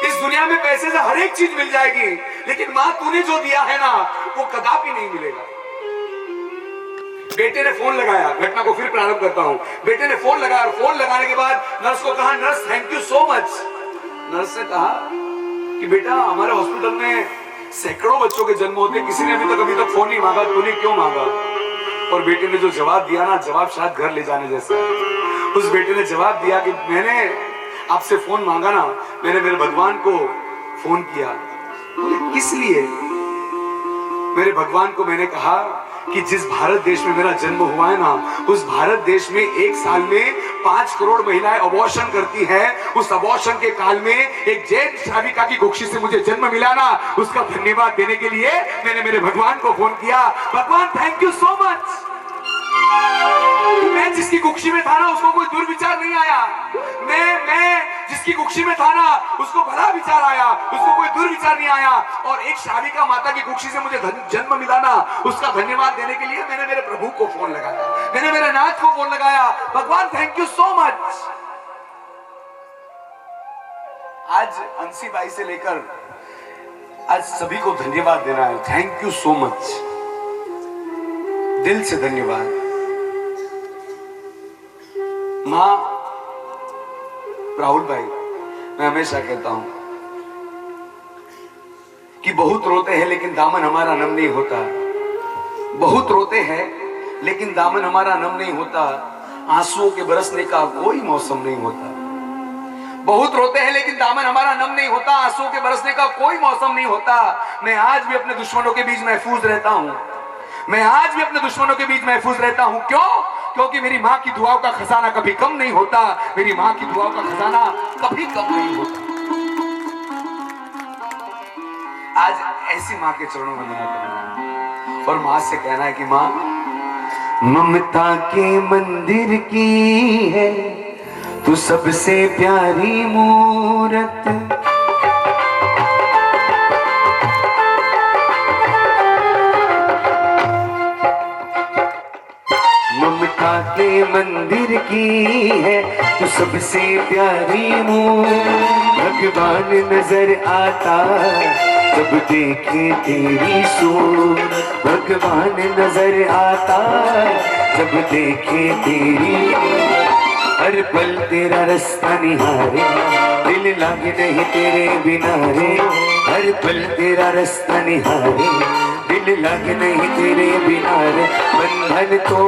इस दुनिया में पैसे से हर एक चीज मिल जाएगी, लेकिन माँ तूने जो दिया है ना, वो कदापि नहीं मिलेगा। बेटे ने फोन लगाया, घटना को फिर प्रारंभ करता हूं। बेटे ने फोन लगाया, और फोन लगाने के बाद नर्स को कहा, nurse thank you so much. Nurse ने कहा कि बेटा हमारे हॉस्पिटल में सैकड़ों बच्चों के जन्म होते, किसी ने अभी तक फोन नहीं मांगा, तूने क्यों मांगा। और बेटे ने जो जवाब दिया ना, जवाब शायद घर ले जाने जैसा है। उस बेटे ने जवाब दिया कि मैंने आपसे फोन मांगा ना, मैंने मेरे भगवान को फोन किया। बोले किस लिए? मेरे भगवान को मैंने कहा कि जिस भारत देश में मेरा जन्म हुआ है ना, उस भारत देश में एक साल में 5 करोड़ महिलाएं अबॉर्शन करती हैं। उस अबॉर्शन के काल में एक जैन श्राविका की कुक्षी से मुझे जन्म मिला ना, उसका धन्यवाद देने के लिए मैंने मेरे भगवान को फोन किया। भगवान थैंक यू सो मच। मैं जिसकी कुक्षी में था ना, उसको कोई दुर्विचार नहीं आया। मैं जिसकी कुक्षी में था ना, उसको भला विचार आया, उसको कोई दुर्विचार नहीं आया। और एक श्राविका माता की कुक्षी से मुझे जन्म मिला ना, उसका धन्यवाद देने के लिए मैंने मेरे प्रभु को फोन लगाया, मैंने मेरे नाथ को फोन लगाया। भगवान थैंक यू सो मच। आज अंशी बाई से लेकर आज सभी को धन्यवाद देना है। थैंक यू सो मच, दिल से धन्यवाद। मां राहुल भाई, मैं हमेशा कहता हूं कि बहुत रोते हैं लेकिन दामन हमारा नम नहीं होता। बहुत रोते हैं लेकिन दामन हमारा नम नहीं होता। आंसुओं के बरसने का कोई मौसम नहीं होता। बहुत रोते हैं लेकिन दामन हमारा नम नहीं होता। आंसुओं के बरसने का कोई मौसम नहीं होता। मैं आज भी अपने दुश्मनों के बीच महफूज रहता हूं। मैं आज भी अपने दुश्मनों के बीच महफूज रहता हूं। क्यों? क्योंकि मेरी मां की दुआओं का खजाना कभी कम नहीं होता। मेरी मां की दुआओं का खजाना कभी कम नहीं होता। आज ऐसी मां के चरणों में वंदना करना और मां से कहना है कि मां, ममता के मंदिर की है तू सबसे प्यारी मूरत। ममता के मंदिर की है तू सबसे प्यारी मूरत। भगवान नजर आता जब देखे तेरी सूरत। भगवान नजर आता जब देखे तेरी। हर पल तेरा रास्ता निहारे, दिल लागे नहीं तेरे बिना रे। हर पल तेरा रास्ता निहारे, दिल लागे नहीं तेरे बिना रे। बंधन तो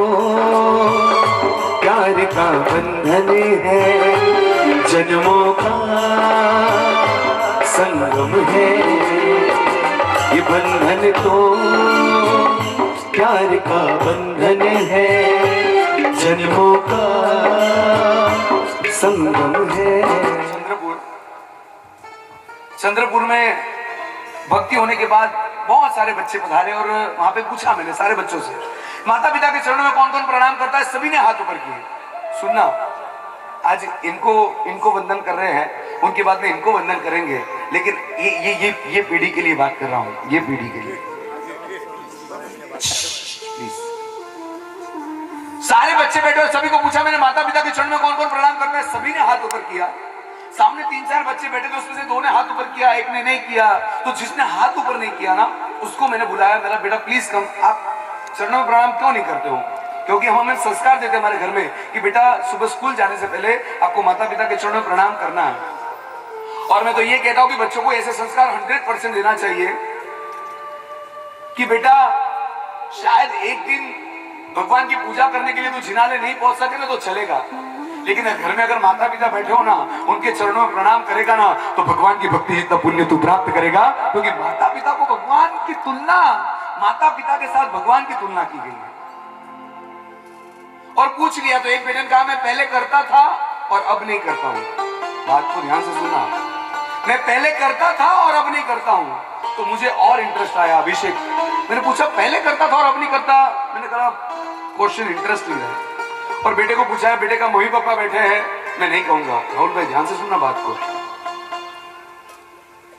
प्यार का बंधन है, जन्मों का संगम है। ये बंधन तो प्यार का बंधन है, जन्मों का संगम है। चंद्रपुर में भक्ति होने के बाद बहुत सारे बच्चे पधारे और वहां पे पूछा मैंने सारे बच्चों से, माता पिता के चरणों में कौन कौन प्रणाम करता है? सभी ने हाथ ऊपर किए। सुनना, आज इनको वंदन कर रहे हैं, उनके बाद में इनको वंदन करेंगे, लेकिन ये पीढ़ी के लिए बात कर रहा हूं। ये पीढ़ी के लिए प्लीज। सारे बच्चे बैठे और सभी को पूछा मैंने, माता पिता के चरणों में कौन कौन प्रणाम करता है? सभी ने हाथ ऊपर किया। सामने 3-4 बच्चे बैठे थे, उसमें से 2 ने हाथ ऊपर किया, एक ने नहीं किया। तो जिसने हाथ ऊपर नहीं किया ना, उसको मैंने बुलाया, मेरा बेटा प्लीज कम, आप चरणों में प्रणाम क्यों नहीं करते हो? क्योंकि हम हमें संस्कार देते हमारे घर में कि बेटा सुबह स्कूल जाने से पहले आपको माता पिता के चरणों में प्रणाम करना है। और मैं तो ये कहता हूं कि बच्चों को ऐसे संस्कार 100% देना चाहिए कि बेटा शायद एक दिन भगवान की पूजा करने के लिए तू जिनाले नहीं पहुंच सके ना तो चलेगा, लेकिन घर में अगर माता पिता बैठे हो ना, उनके चरणों में प्रणाम करेगा ना, तो भगवान की भक्ति जितना पुण्य तू प्राप्त करेगा। क्योंकि माता पिता को भगवान की तुलना, माता पिता के साथ भगवान की तुलना की गई है। और पूछ लिया तो एक बेटे ने कहा मैं पहले करता था और अब नहीं करता हूं। बात को ध्यान से सुनना, मैं पहले करता था और अब नहीं करता हूं। तो मुझे और इंटरेस्ट आया। अभिषेक, मैंने पूछा पहले करता था और अब नहीं करता? मैंने कहा क्वेश्चन इंटरेस्टिंग है। और बेटे को पूछा, बेटे का मम्मी पापा बैठे हैं, मैं नहीं कहूंगा। राहुल भाई ध्यान से सुनना बात को।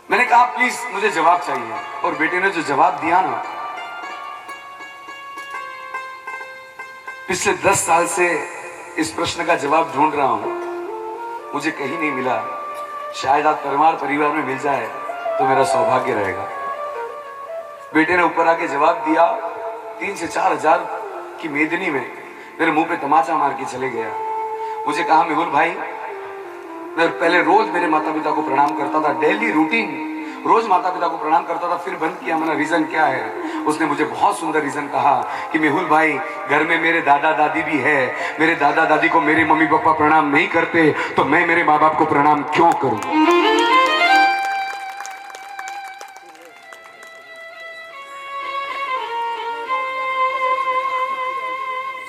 मैंने कहा प्लीज मुझे जवाब चाहिए। और बेटे ने जो जवाब दिया ना, पिछले 10 साल से इस प्रश्न का जवाब ढूंढ रहा हूं, मुझे कहीं नहीं मिला। शायद आप परिवार में मिल जाए तो मेरा सौभाग्य रहेगा। बेटे ने ऊपर आके जवाब दिया। 3 से 4 हजार की मेदनी में मेरे मुंह पे तमाचा मार के चले गया। मुझे कहा मेहुल भाई, मैं पहले रोज मेरे माता पिता को प्रणाम करता था, डेली रूटीन, रोज माता पिता को प्रणाम करता था, फिर बंद किया। मैंने रीजन क्या है? उसने मुझे बहुत सुंदर रीजन कहा कि मेहुल भाई, घर में मेरे दादा दादी भी है, मेरे दादा दादी को मेरे मम्मी पापा प्रणाम नहीं करते, तो मैं मेरे माँ बाप को प्रणाम क्यों करूं?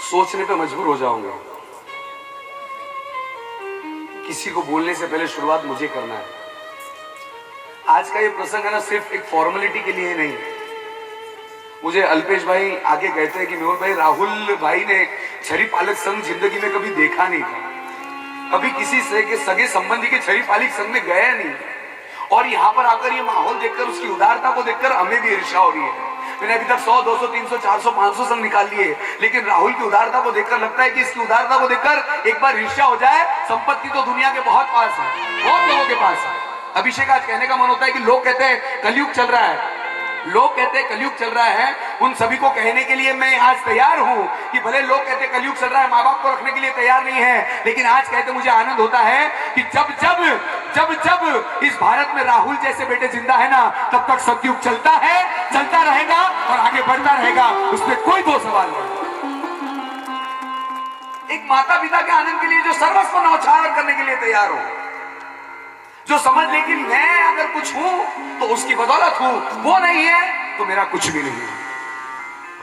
सोचने पे मजबूर हो जाऊंगा। किसी को बोलने से पहले शुरुआत मुझे करना है। आज का ये प्रसंग है ना, सिर्फ एक फॉर्मेलिटी के लिए नहीं। मुझे अल्पेश भाई आगे कहते हैं कि मेहुल भाई, राहुल भाई ने छरी पालक संघ जिंदगी में कभी देखा नहीं था, कभी किसी से के सगे संबंधी के छरी पालक संघ में गया नहीं, और यहाँ पर आकर ये माहौल देखकर, उसकी उदारता को देखकर हमें भी ईर्ष्या हो रही है। मैंने अभी तक 100, 200, 300, 400, 500 संघ निकाल लिए, लेकिन राहुल की उदारता को देखकर लगता है कि इसकी उदारता को देखकर एक बार ईर्ष्या हो जाए। संपत्ति तो दुनिया के बहुत पास है, बहुत लोगों के पास है। अभिषेक, आज कहने का मन होता है कि लोग कहते हैं कलयुग चल रहा है, लोग कहते हैं कलयुग चल रहा है। उन सभी को कहने के लिए मैं आज तैयार हूं कि भले लोग कहते हैं कलयुग चल रहा है, माँ बाप को रखने के लिए तैयार नहीं है, लेकिन आज कहते मुझे आनंद होता है कि जब जब जब जब इस भारत में राहुल जैसे बेटे जिंदा है ना, तब तक सतयुग चलता है, चलता रहेगा और आगे बढ़ता रहेगा, उसमें कोई दो सवाल नहीं। एक माता पिता के आनंद के लिए जो सर्वस्व न्यौछावर करने के लिए तैयार हो, जो समझ ले कि मैं अगर कुछ हूं तो उसकी बदौलत हूं, वो नहीं है तो मेरा कुछ भी नहीं है।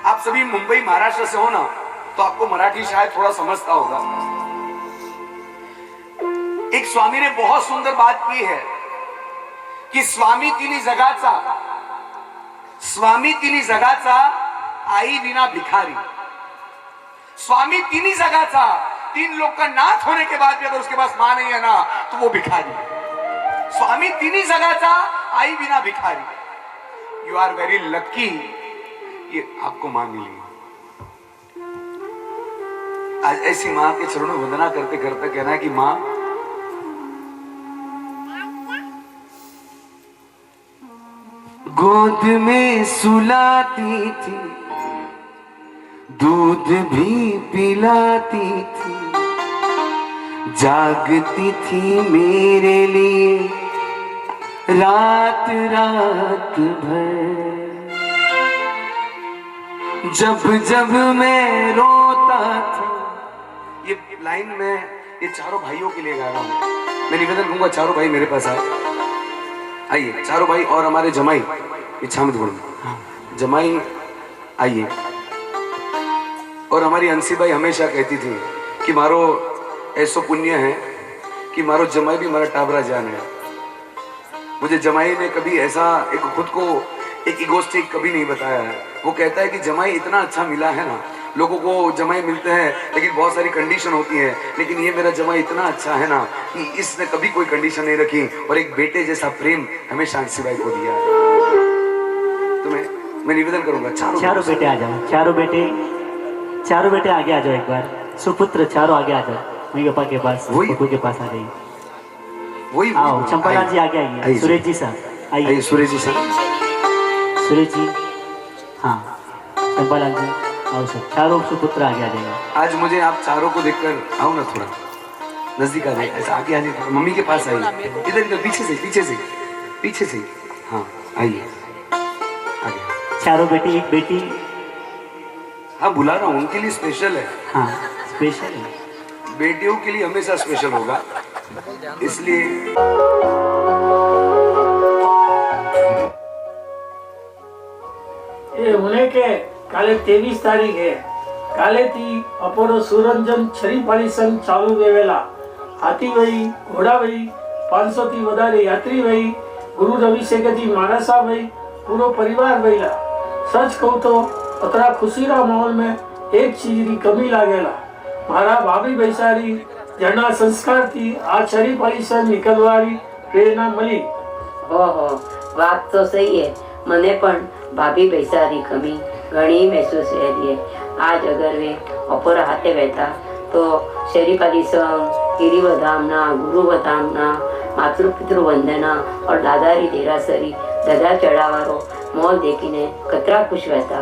आप सभी मुंबई महाराष्ट्र से हो ना, तो आपको मराठी शायद थोड़ा समझता होगा। एक स्वामी ने बहुत सुंदर बात की है कि स्वामी तिन्ही जगाचा आई विना भिखारी। स्वामी तिन्ही जगाचा, 3 लोग का नाथ होने के बाद भी अगर उसके पास मां नहीं है ना, तो वो भिखारी है। स्वामी तिन्ही जगाचा, आई बिना भिखारी। यू आर वेरी लकी, ये आपको मां मिली। आज ऐसी मां के चरणों में वंदना करते करते कहना है कि मां, गोद में सुलाती थी, दूध भी पिलाती थी, जागती थी मेरे लिए रात रात भर। जब जब मैं रोता था, ये लाइन में ये चारों भाइयों के लिए गा रहा हूं। मैं निवेदन करूंगा, चारों भाई मेरे पास आइए, चारों भाई और हमारे जमाई इच्छा मत बोलो, जमाई आइए। और हमारी अंशी भाई हमेशा कहती थी कि मारो ऐसो पुण्य है कि मारो जमाई भी हमारा टाबरा जान है। मुझे जमाई ने कभी ऐसा एक खुद को एक इगोस्टिक कभी नहीं बताया है। वो कहता है कि जमाई इतना अच्छा मिला है ना, लोगों को जमाई मिलते हैं लेकिन बहुत सारी कंडीशन होती है, लेकिन ये मेरा जमाई इतना अच्छा है ना कि इसने कभी कोई कंडीशन नहीं रखी और एक बेटे जैसा प्रेम हमेशा अंशी भाई को दिया है। तो मैं निवेदन करूंगा, चारों बेटे आ जाओ, चारों बेटे आगे आ जाओ, एक बार सुपुत्र चारों आगे आ जाओ, मम्मी पापा के पास, पप्पू के पास आ जाइए। वही आओ, चंपालाल जी आगे आइए, सुरेश जी साहब आइए, सुरेश जी साहब, सुरेश जी, हाँ चंपालाल जी आओ सर, चारों सुपुत्र आगे आ जाएगा। आज मुझे आप चारों को देखकर आओ ना, थोड़ा नजदीक आ जाए, ऐसा आगे आ जाए, मम्मी के पास आइए, इधर इधर पीछे से, हाँ आइए आगे। चारों बेटी, एक बेटी, हाँ बुला रहा हूँ, उनके लिए स्पेशल है। हाँ स्पेशल है, बेटियों के लिए हमेशा स्पेशल होगा, इसलिए ये होने के काले 23 तारीख है, काले थी अपोरो सुरंजन छरी पाली संघ चालू वेवेला, हाथी वही, घोड़ा वही, 500 थी વધારે यात्री वही, गुरु अभिषेक थी मानसा वही, पूरो परिवार वहीला। सच कहूँ तो अतरा खुशीरा माहौल में एक चीज की कमी लागेला, मारा भाभी बैसारी जना संस्कार थी आ छरी पाली संघ निकलवारी प्रेरणा मળી। ओहो, बात तो सही है, मने पण भाभी बैसारी कमी घणी महसूस रही है। आज अगर वे अपोरा हाथे बैठा तो शरीपाली संघ, गिरिवधामना, गुरुवधामना, मातृपितृ वंदना और दादारी देरासरी दधा चढ़ावारो मॉल देखीने कतरा खुश रहता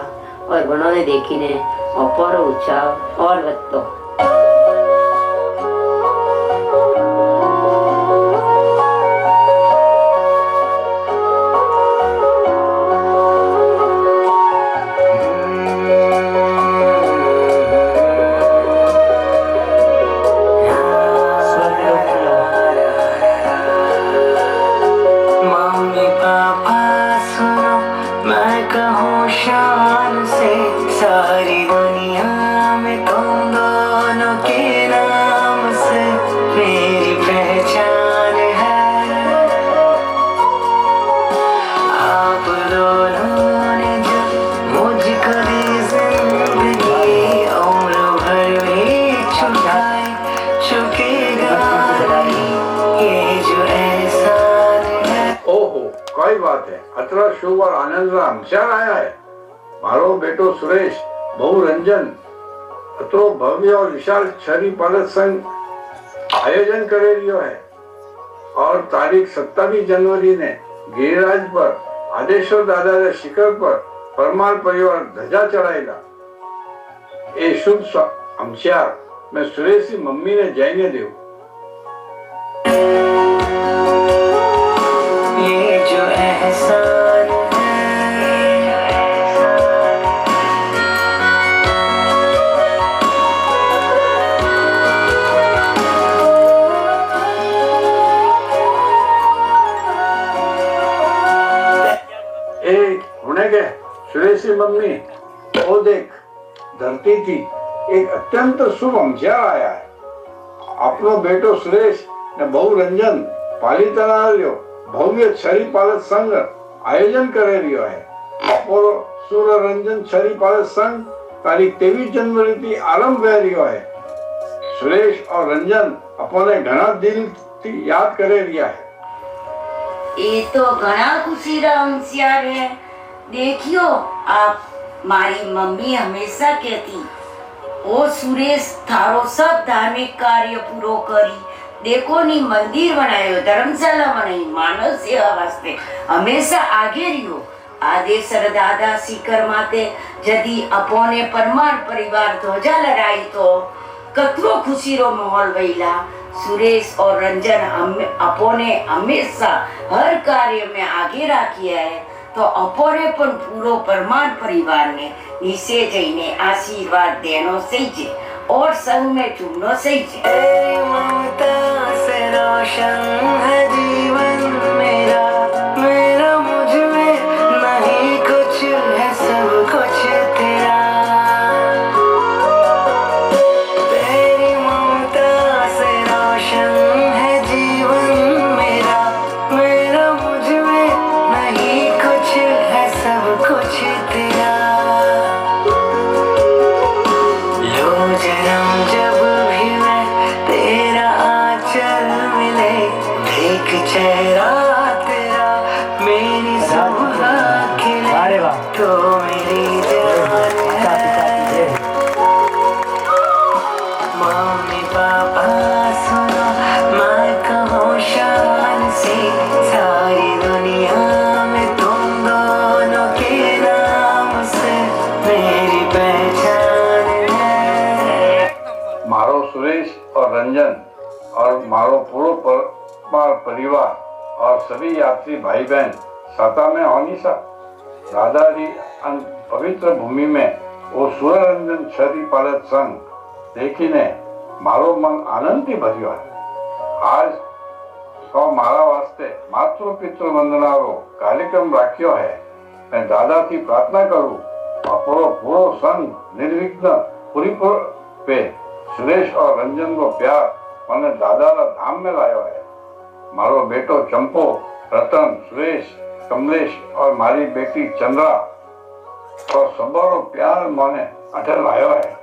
और गणों देखीने अपोरो उत्साह और વધતો। मैं कहूँ शान से सारी दुनिया में तुम और आनंद हमशार आया है। मारो बेटो सुरेश बहु रंजन अतो भव्य और विशाल छरी पालक संघ आयोजन करे रियो है और तारीख 27 जनवरी ने गिरिराज पर आदेश्वर दादा के शिखर पर परमार परिवार ध्वजा चढ़ाएगा। ये शुभ हमशार मैं सुरेश की मम्मी ने जाने दे। ये जो एहसान सुरेश की मम्मी वो देख धरती थी एक अत्यंत शुभ हमशार आया है। अपनो बेटो सुरेश ने बहु रंजन पालितना भव्य छरी पालक संघ आयोजन करे रियो है। अपोरो सूर्य रंजन छरी पालक संघ तारीख 23 जनवरी थी आरंभ कर रियो है। सुरेश और रंजन अपने घना दिल थी याद करे रिया है। ये तो घना खुशी रा हमशार है। देखियो आप मारी मम्मी हमेशा कहती ओ सुरेश थारो सब धार्मिक कार्य पूरो करी देखो नी मंदिर बनायो धर्मशाला बनाई मानव सेवा वास्ते हमेशा आगे रियो। आदेशर दादा सीकर माते जदी अपोने परमार परिवार ध्वजा लड़ाई तो कतरो खुशी रो माहौल वहीला। सुरेश और रंजन अपोने हमेशा हर कार्य में आगे राखिया है तो अपोरे पण पूरो परमार परिवार ने नीचे जईने आशीर्वाद देनो सही है और संग में चुमनो सही है। ममता से रोशन है जीवन मेरा मेरा मुझ में नहीं कुछ है सब कुछ तेरा। तेरी ममता से रोशन है जीवन मेरा मेरा मुझ में नहीं कुछ है सब कुछ तेरा। लो जन्म जब भी मैं तेरा आंचल मिले देख चेहरा तेरा मेरी सुबह खिले तो मेरी जान है। मम्मी पापा सुनो मैं कहूँ शान से सारी दुनिया में तुम दोनों के नाम से मेरी पहचान है। मारो सुरेश और रंजन और मारो पूरो परिवार और सभी यात्री भाई बहन साता में होनी सा दादाजी पवित्र भूमि में वो सूर्य रंजन छरी पालक संघ देखीने मारो मन आनंद थी भरियो है। आज तो मारा वास्ते मातृ पितृ वंदनारो कार्यक्रम राख्यो है। मैं दादा थी प्रार्थना करूं अपरो पूरो संघ निर्विघ्न पूरी पे सुरेश और रंजन को प्यार मैंने दादा रा धाम में लायो है। मारो बेटो चंपो रतन सुरेश कमलेश और मारी बेटी चंद्रा और सबरो प्यार मैंने अठे लायो है।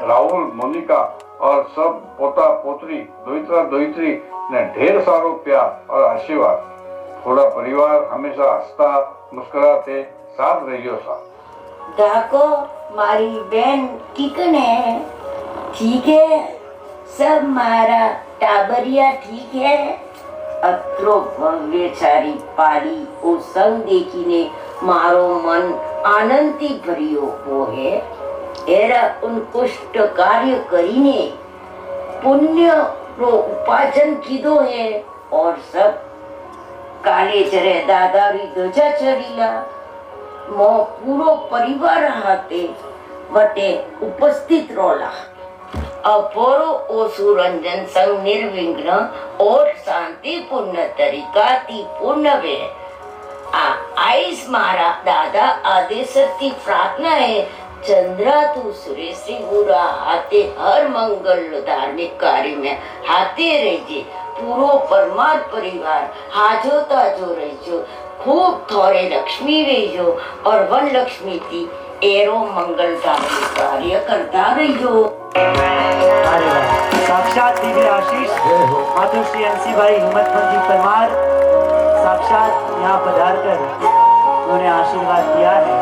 राहुल मोनिका और सब पोता पोतरी दोहित्रा दोहित्री ने ढेर सारो प्यार और आशीर्वाद। थोड़ा परिवार हमेशा हंसता मुस्कुराते साथ रहियो सा। डाको मारी बहन किकन है ठीक है सब मारा टाबरिया ठीक है। अत्रो भव्य छारी पाली ओ संग देखी ने मारो मन आनंदी भरियो वो है। एरा उनकुष्ट कार्य करीने पुण्य रो उपार्जन कीधो है और सब काले जरे दादारी ध्वजा चढ़ीला मो पूरो परिवार हाथे वटे उपस्थित रोला। अपोरो ओसु रंजन संग निर्विघ्न और शांतिपूर्ण तरीका थी पूर्ण वे आइस मारा दादा आदेश की प्रार्थना है। चंद्रा तू सुरेश बुरा हाथे हर मंगल धार्मिक कार्य में हाथे रहिजे। पूरो परमार परिवार हाजो ताजो रहिजो खूब थोड़े लक्ष्मी वेजो और वन लक्ष्मी थी एरो मंगल धार्मिक कार्य करता रहियो। अरे वाह, साक्षात दिव्य आशीष मातुश्री MC भाई हिम्मतमंद जी परमार साक्षात यहाँ पधार कर उन्होंने आशीर्वाद दिया है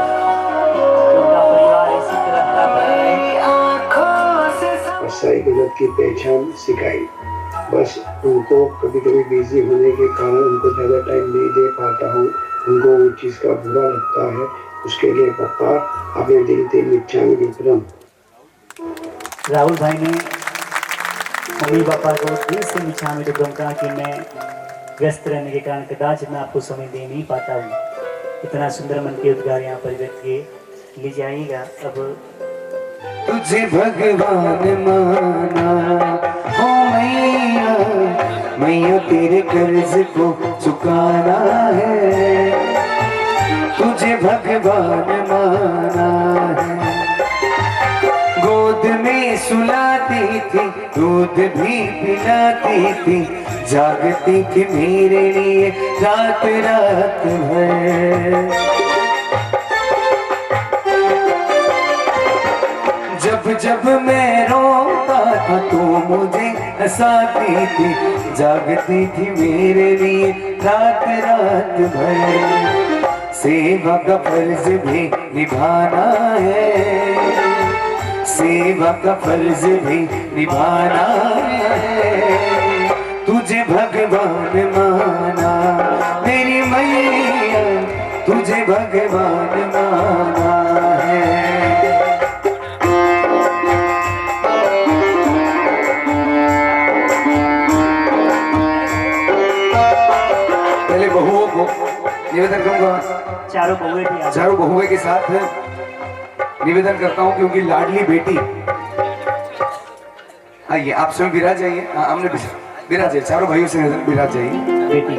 कि उनका परिवार इसी तरह हरा भरा रहे। और सही गलत की पहचान सिखाई। बस उनको कभी कभी बिजी होने के कारण उनको ज़्यादा टाइम नहीं दे पाता हूँ, उनको वो चीज़ का बुरा लगता है। उसके लिए पापा अपने दिल से मिच्छामी विक्रम। राहुल भाई ने मम्मी पापा को दिल से मिच्छामी विक्रम कहा कि मैं व्यस्त रहने के कारण कदाच मैं आपको समय दे नहीं पाता हूँ। इतना सुंदर मन के उद्गार यहाँ पर व्यक्त किए। ले जाइएगा अब। तुझे भगवान माना हो मैया, मैया तेरे कर्ज को चुकाना है। तुझे भगवान माना है। गोद में सुलाती थी, दूध भी पिलाती थी, जागती थी मेरे लिए रात रात भर। जब जब मैं रोता था तो मुझे हंसाती थी, जागती थी मेरे लिए रात रात भर। सेवा का फर्ज भी निभाना है, सेवा का फर्ज भी निभाना है। तुझे भगवान माना मेरी मैया, तुझे भगवान माना है। बहुओं को निवेदन करूंगा, चारों बहुओं के साथ निवेदन करता हूं कि उनकी लाडली बेटी आइए, आप स्वयं विराज जाइए। हमने विराज जाइए, चारों भाइयों से निवेदन विराज जाइए। बेटी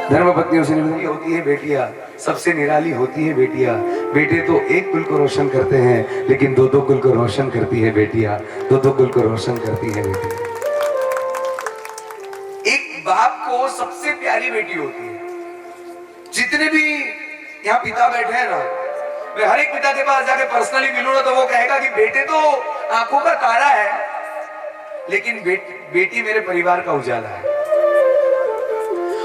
धर्म पत्नियों से निवेदन होती है, बेटियां सबसे निराली होती है। बेटियां, बेटे तो एक कुल को रोशन करते हैं लेकिन दो दो कुल को रोशन करती है बेटियां, दो दो कुल को रोशन करती है बेटियां। एक बाप को सबसे प्यारी बेटी होती है। जितने भी यहाँ पिता बैठे हैं ना, मैं हर एक पिता के पास जाके पर्सनली मिलूं ना तो वो कहेगा कि बेटे तो आंखों का तारा है लेकिन बेटी मेरे परिवार का उजाला है।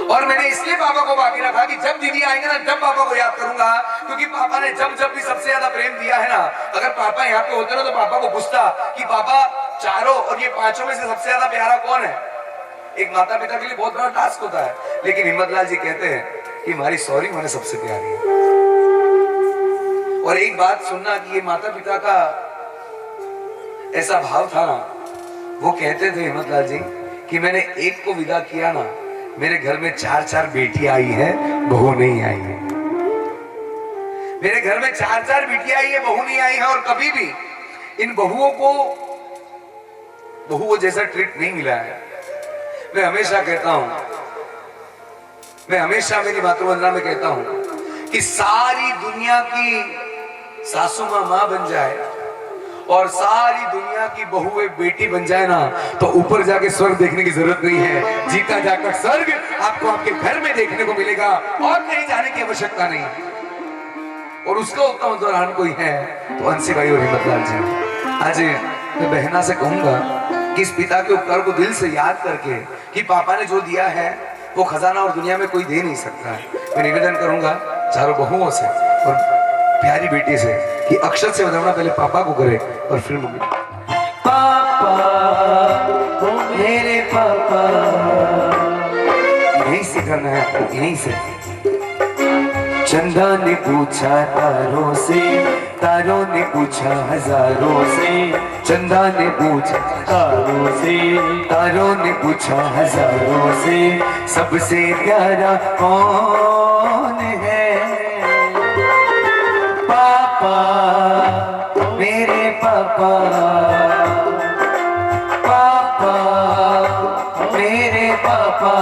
और मैंने इसलिए पापा को बाकी रखा कि जब दीदी आएंगे ना जब पापा को याद करूंगा, क्योंकि पापा ने जब जब भी सबसे ज्यादा प्रेम दिया है ना, अगर पापा यहाँ पे होते ना तो पापा को पूछता कि पापा चारों और ये पांचों में से सबसे ज्यादा प्यारा कौन है। एक माता पिता के लिए बहुत बड़ा टास्क होता है, लेकिन हिम्मतलाल जी कहते हैं कि हमारी सॉरी मैंने सबसे प्यारी है। और एक बात सुनना कि ये माता पिता का ऐसा भाव था ना, वो कहते थे हिम्मतलाल जी कि मैंने एक को विदा किया ना, मेरे घर में चार चार बेटियां आई है, बहू नहीं आई है। मेरे घर में चार चार बेटियां आई है, बहू नहीं आई है। और कभी भी इन बहुओं को बहुओं जैसा ट्रीट नहीं मिला है। मैं हमेशा कहता हूं, मैं हमेशा मेरी मातृवंदना में कहता हूं कि सारी दुनिया की सासू माँ बन जाए और सारी दुनिया की बहुएं बेटी बन जाए ना, तो ऊपर जाके स्वर्ग देखने की जरूरत नहीं है। जीता जाकर स्वर्ग आपको आपके घर में देखने को मिलेगा और कहीं जाने की आवश्यकता नहीं है। और उसका उत्तम उदाहरण कोई है तो अंशी भाई और हिम्मतलाल जी। आज मैं बहना से कहूंगा कि इस पिता के उपकार को दिल से याद करके कि पापा ने जो दिया है वो खजाना और दुनिया में कोई दे नहीं सकता है। मैं निवेदन करूंगा चारों बहुओं से और प्यारी बेटी से कि अक्षर से बजाना पहले पापा को करे और फिर मम्मी। पापा मेरे पापा, यहीं से करना है आपको, यहीं से। चंदा ने पूछा तारों से, तारों ने पूछा हजारों से। चंदा ने पूछा तारों से, तारों ने पूछा हजारों से, सबसे प्यारा कौन है। पापा मेरे पापा, पापा मेरे पापा।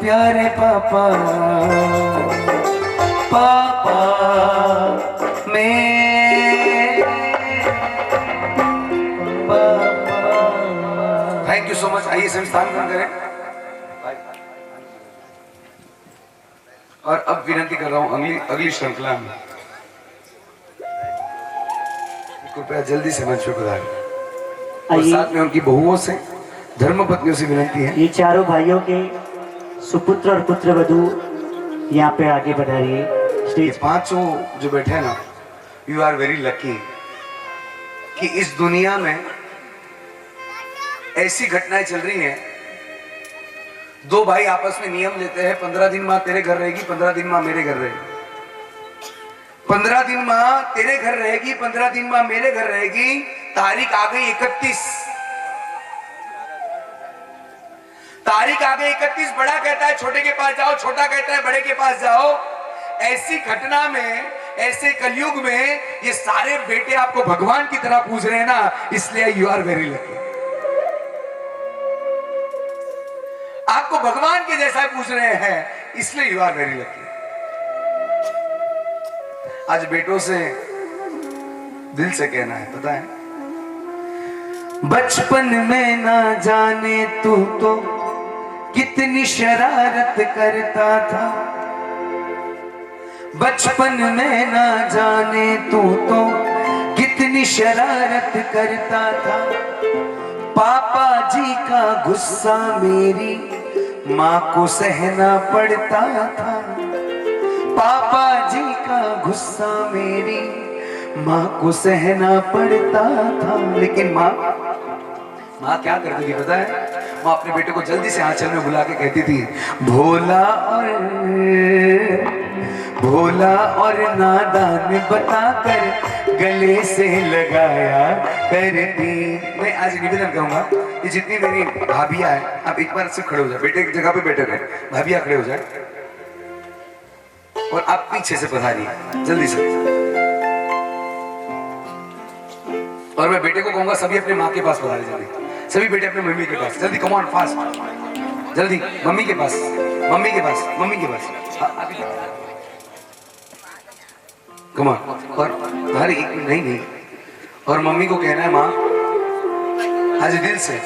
प्यारे पापा, पापा थैंक यू सो मच। आइए संस्थान ग्रहण करें। और अब विनती कर रहा हूं अगली श्रृंखला में कृपया जल्दी से मंच पे पधारें। और आइए। साथ में उनकी बहुओं से, धर्मपत्नियों से विनती है। ये चारों भाइयों के सुपुत्र और पुत्र वधू यहाँ पे आगे बढ़ाइए ये स्टेज। पांचों जो बैठे हैं ना, यू आर वेरी लकी कि इस दुनिया में ऐसी घटनाएं चल रही हैं। दो भाई आपस में नियम लेते हैं, 15 दिन माँ तेरे घर रहेगी, 15 दिन माँ मेरे घर रहेगी। 15 दिन माँ तेरे घर रहेगी, 15 दिन माँ मेरे घर रहेगी। तारीख आ गई 31, तारीख आ गई 31। बड़ा कहता है छोटे के पास जाओ, छोटा कहता है बड़े के पास जाओ। ऐसी घटना में, ऐसे कलयुग में ये सारे बेटे आपको भगवान की तरह पूछ रहे हैं ना, इसलिए यू आर वेरी लकी। आपको भगवान के जैसा पूछ रहे हैं, इसलिए यू आर वेरी लकी। आज बेटों से दिल से कहना है, पता है, बचपन में ना जाने तू तो कितनी शरारत करता था। बचपन में ना जाने तू तो कितनी शरारत करता था। पापा जी का गुस्सा मेरी माँ को सहना पड़ता था। पापा जी का गुस्सा मेरी माँ को सहना पड़ता था। लेकिन माँ क्या करती थी पता है? माँ अपने बेटे को जल्दी से आंचल में बुला के कहती थी, भोला और नादान बताकर गले से लगाया करती। मैं आज निवेदन करूंगा, ये जितनी मेरी भाभियां हैं, आप एक बार से खड़े हो जाए, बेटे की जगह पे बैठे रहे, भाभियां खड़े हो जाए और आप पीछे से पधारिए जल्दी से। और मैं बेटे को कहूंगा सभी अपने माँ के पास पधारे, जल्दी सभी बेटे अपने मम्मी के पास, जल्दी कम ऑन फास्ट, जल्दी मम्मी के पास, मम्मी के पास, मम्मी के पास, कम ऑन। और हर एक नहीं, और मम्मी को कहना है, माँ आज दिल से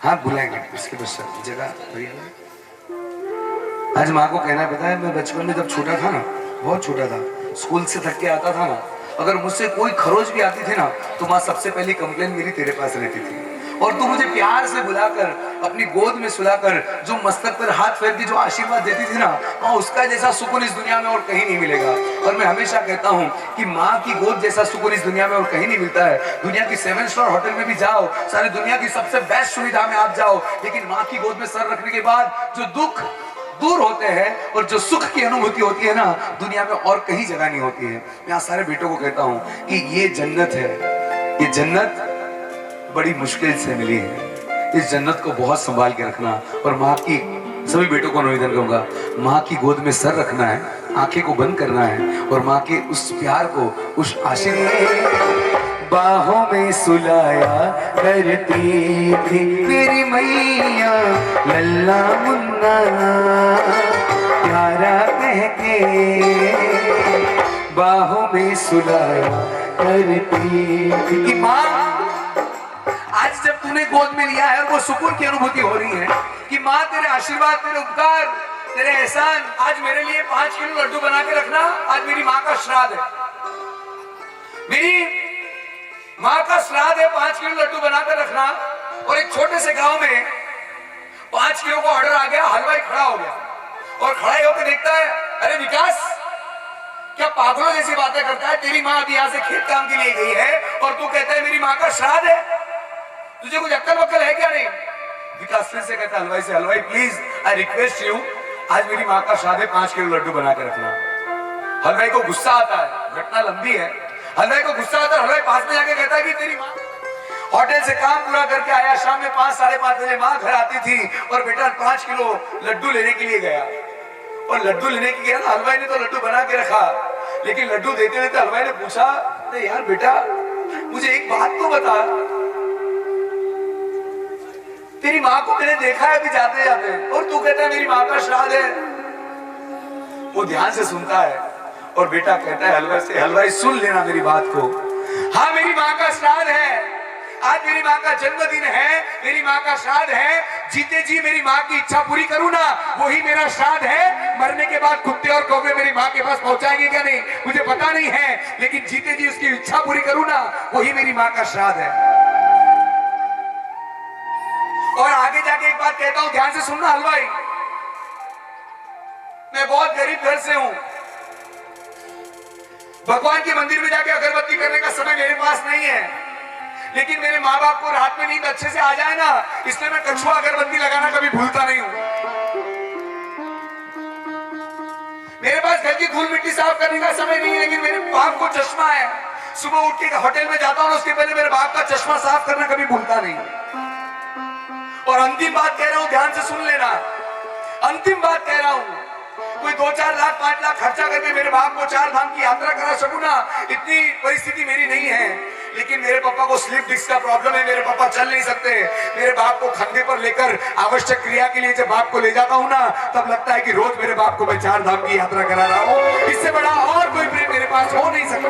हाँ बुलाएंगे, इसके पश्चात जगह आज माँ को कहना है, पता है मैं बचपन में जब छोटा था ना, बहुत छोटा था, स्कूल से थक के आता था ना, अगर मुझसे कोई खरोच भी आती थी ना, तो माँ सबसे पहली कंप्लेन मेरी तेरे पास रहती थी। और तू मुझे प्यार से बुलाकर अपनी गोद में सुलाकर जो मस्तक पर हाथ फेर के जो आशीर्वाद देती थी ना, माँ उसका जैसा सुकून इस दुनिया में और कहीं नहीं मिलेगा। और मैं हमेशा कहता हूँ कि माँ की गोद जैसा सुकून इस दुनिया में और कहीं नहीं मिलता है। दुनिया की 7 स्टार होटल में भी जाओ, सारी दुनिया की सबसे बेस्ट सुविधा में आप जाओ, लेकिन माँ की गोद में सर रखने के बाद जो दुख दूर होते हैं और जो सुख की अनुभूति होती है ना, दुनिया में और कहीं जगह नहीं होती है। मैं आज सारे बेटों को कहता हूँ कि ये जन्नत है, ये जन्नत बड़ी मुश्किल से मिली है। इस जन्नत को बहुत संभाल के रखना। और माँ की सभी बेटों को निवेदन करूंगा, माँ की गोद में सर रखना है, आंखें को बंद करना है और माँ के उस प्यार को, उस आशीर्वाद बाहों में सुलाया करती थी मेरी मैया, लल्ला मुन्ना प्यारा कह के बाहों में सुलाया करती थी। माँ आज जब तूने गोद में लिया है और वो सुकून की अनुभूति हो रही है कि माँ तेरे आशीर्वाद, तेरे उपकार, तेरे एहसान, आज मेरे लिए 5 किलो लड्डू बना के रखना। आज मेरी माँ का श्राद्ध है, मेरी माँ का श्राद्ध है, 5 किलो लड्डू बनाकर रखना। और एक छोटे से गांव में 5 किलो का ऑर्डर आ गया, हलवाई खड़ा हो गया और खड़ा होकर देखता है, अरे विकास क्या पागलों जैसी बातें करता है? तेरी माँ अभी यहाँ से खेत काम के लिए गई है और तू कहता है मेरी माँ का श्राद्ध है, तुझे कुछ अक्ल वक्ल है क्या? नहीं। विकास फिर से कहता है हलवाई से, हलवाई प्लीज आई रिक्वेस्ट यू, आज मेरी माँ का श्राद्ध है, 5 किलो लड्डू बना के रखना। हलवाई को गुस्सा आता है, घटना लंबी है, हलवाई को गुस्सा आता है। हलवाई पास में जाके कहता है कि तेरी माँ होटल से काम पूरा करके आया, शाम में 5 साढ़े 5 बजे माँ घर आती थी और बेटा 5 किलो लड्डू लेने के लिए गया। और लड्डू लेने के गया ना, हलवाई ने तो लड्डू बना के रखा, लेकिन लड्डू देते देते हलवाई ने पूछा, अरे यार बेटा मुझे एक बात तो बता, तेरी माँ को मैंने देखा है अभी जाते जाते और तू कहता है मेरी माँ का श्राद्ध है। वो ध्यान से सुनता है और बेटा कहता है हलवाई से, हलवाई सुन लेना मेरी बात को, हाँ मेरी माँ का श्राद्ध है, आज मेरी माँ का जन्मदिन है, मेरी माँ का श्राद्ध है, जीते जी मेरी माँ की इच्छा पूरी करूँ ना, वही मेरा श्राद्ध है। मरने के बाद कुत्ते और कौवे मेरी माँ के पास पहुंचाएंगे क्या नहीं मुझे पता नहीं है, लेकिन जीते जी उसकी इच्छा पूरी करूँ ना, वही मेरी माँ का श्राद्ध है। और आगे जाके एक बात कहता हूं, ध्यान से सुनना हलवाई, मैं बहुत गरीब घर से हूं। भगवान के मंदिर में जाके अगरबत्ती करने का समय मेरे पास नहीं है, लेकिन मेरे माँ बाप को रात में नींद अच्छे से आ जाए ना, इसलिए मैं कछुआ अगरबत्ती लगाना कभी भूलता नहीं हूं। मेरे पास घर की धूल मिट्टी साफ करने का समय नहीं है, लेकिन मेरे बाप को चश्मा है। सुबह उठ के होटल में जाता हूं, उसके पहले मेरे बाप का चश्मा साफ करना कभी भूलता नहीं। और अंतिम बात कह रहा हूं, ध्यान से सुन लेना, अंतिम बात कह रहा हूं, कोई 2-4 लाख 5 लाख खर्चा करके मेरे बाप को 4 धाम की यात्रा करा सकूं ना, इतनी परिस्थिति मेरी नहीं है। लेकिन मेरे पापा को स्लिप डिस्क का प्रॉब्लम है, मेरे पापा चल नहीं सकते। मेरे बाप को कंधे पर लेकर आवश्यक क्रिया के लिए जब बाप को ले जाता हूं ना, तब लगता है कि रोज मेरे बाप को मैं 4 धाम की यात्रा करा रहा हूं। इससे बड़ा और कोई प्रेम मेरे पास हो नहीं सकता।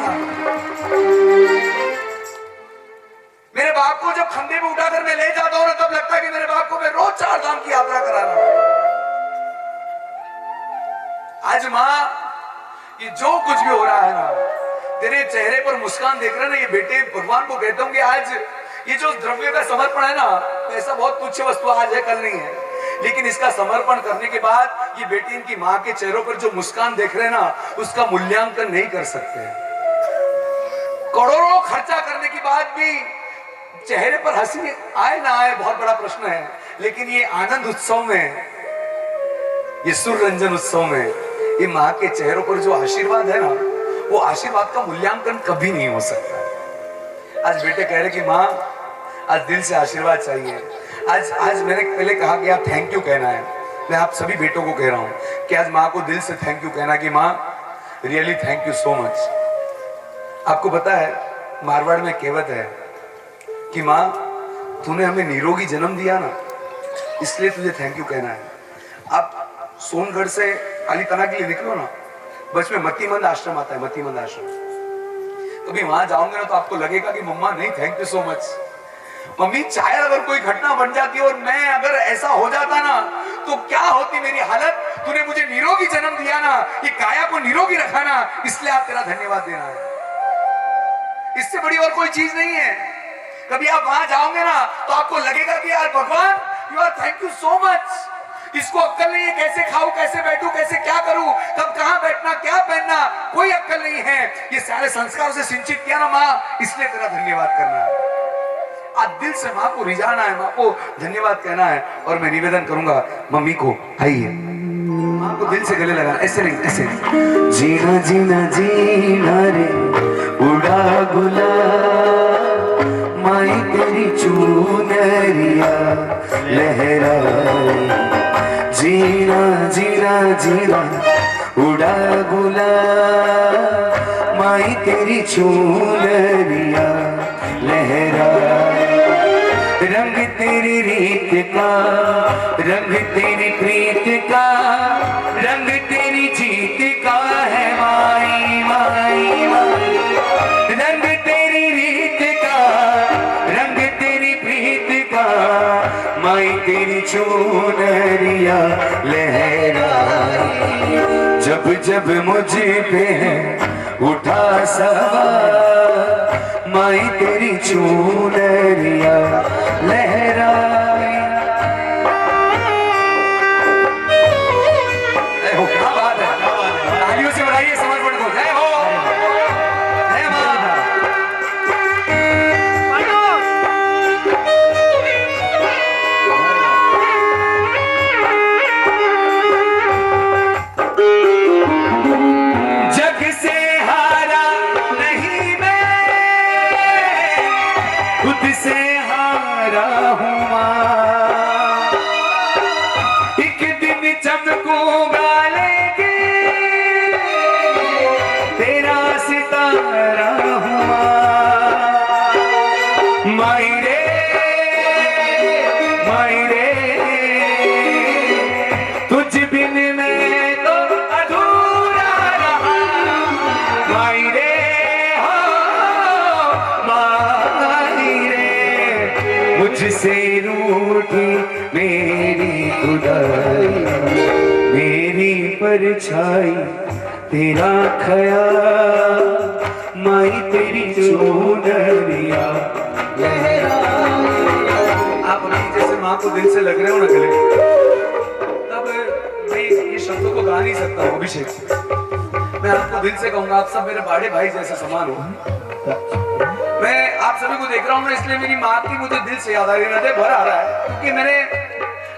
मेरे बाप को जब कंधे में उठाकर मैं ले जाता हूं ना, तब लगता है कि मेरे बाप को मैं रोज 4 धाम की यात्रा करा रहा हूं। आज माँ, ये जो कुछ भी हो रहा है ना, तेरे चेहरे पर मुस्कान देख रहे ना, ये बेटे भगवान को कहता हूं कि आज ये जो द्रव्य का समर्पण है ना, ऐसा बहुत तुच्छ वस्तु आज है, कल नहीं है, लेकिन इसका समर्पण करने के बाद ये बेटी इनकी माँ के चेहरों पर जो मुस्कान देख रहे हैं ना, उसका मूल्यांकन नहीं कर सकते। करोड़ों खर्चा करने के बाद भी चेहरे पर हंसी आए ना आए बहुत बड़ा प्रश्न है, लेकिन ये आनंद उत्सव में, ये सुर रंजन उत्सव में, ये माँ के चेहरों पर जो आशीर्वाद है ना, वो आशीर्वाद का मूल्यांकन कभी नहीं हो सकता। आज बेटे कह रहे कि माँ, आज दिल से आशीर्वाद चाहिए। आज मैंने पहले कहा कि आप थैंक यू कहना है। मैं आप सभी बेटों को कह रहा हूँ कि आज माँ को दिल से थैंक यू कहना कि माँ, really thank you so much. आपको पता है, मारवाड़ में कहावत है कि माँ, तूने हमें निरोगी जन्म दिया ना, इसलिए तुझे थैंक यू कहना है। आप सोनगढ़ से अलीतना के लिए निकलो ना, बस में मतीमंद आश्रम आता है, मतीमंद आश्रम। कभी वहां जाओगे ना, तो आपको लगेगा कि मम्मा नहीं, thank you so much mummy. चाहे अगर कोई घटना बन जाती और मैं अगर ऐसा हो जाता ना, तो क्या होती मेरी हालत। तूने मुझे निरोगी जन्म दिया ना, ये काया को निरोगी रखा ना, इसलिए आप तेरा धन्यवाद देना है। इससे बड़ी और कोई चीज नहीं है। कभी आप वहां जाओगे ना, तो आपको लगेगा कि यार भगवान, you are thank you so much. इसको अक्कल नहीं है, कैसे खाऊं, कैसे बैठूं, कैसे क्या करूं, कब कहां बैठना, क्या पहनना, कोई अक्कल नहीं है। ये सारे संस्कारों से सिंचित किया ना माँ, इसलिए तेरा धन्यवाद करना है। आज दिल से माँ को रिझाना है, माँ को धन्यवाद कहना है। और मैं निवेदन करूंगा मम्मी को, आइए माँ को दिल से गले लगाना, ऐसे नहीं, ऐसे। जीना जीना जीना रे उड़ा गुलाब, माई तेरी चूनरिया लहराए। जीना जीना जीना उड़ा गुलाब, माई तेरी चूनरिया लहराए। रंग तेरी रीत का, रंग तेरी प्रीत का, रंग तेरी जीत का है माई माई माई। रंग तेरी रीत का, रंग तेरी प्रीत का, माई तेरी चूनरिया लहराए। जब जब मुझ पे है उठा सवार, माई तेरी चूनरिया लहराए। क्या बात है, तालियों से बढ़ाइए समर्पण को। जय हो, जय मां। जग से हारा नहीं मैं, खुद से हार छाई तेरा ख्याल, माई तेरी चूनरिया आप अभी जैसे माँ को दिल से लग रहे हो ना गले, तब मैं ये शब्दों को गा नहीं सकता हूँ अभिषेक। मैं आपको दिल से कहूंगा, आप सब मेरे बड़े भाई जैसे समान हो। मैं आप सभी को देख रहा हूँ ना, इसलिए मेरी माँ की मुझे दिल से याद आ रही है, हृदय भर आ रहा है, क्योंकि मैंने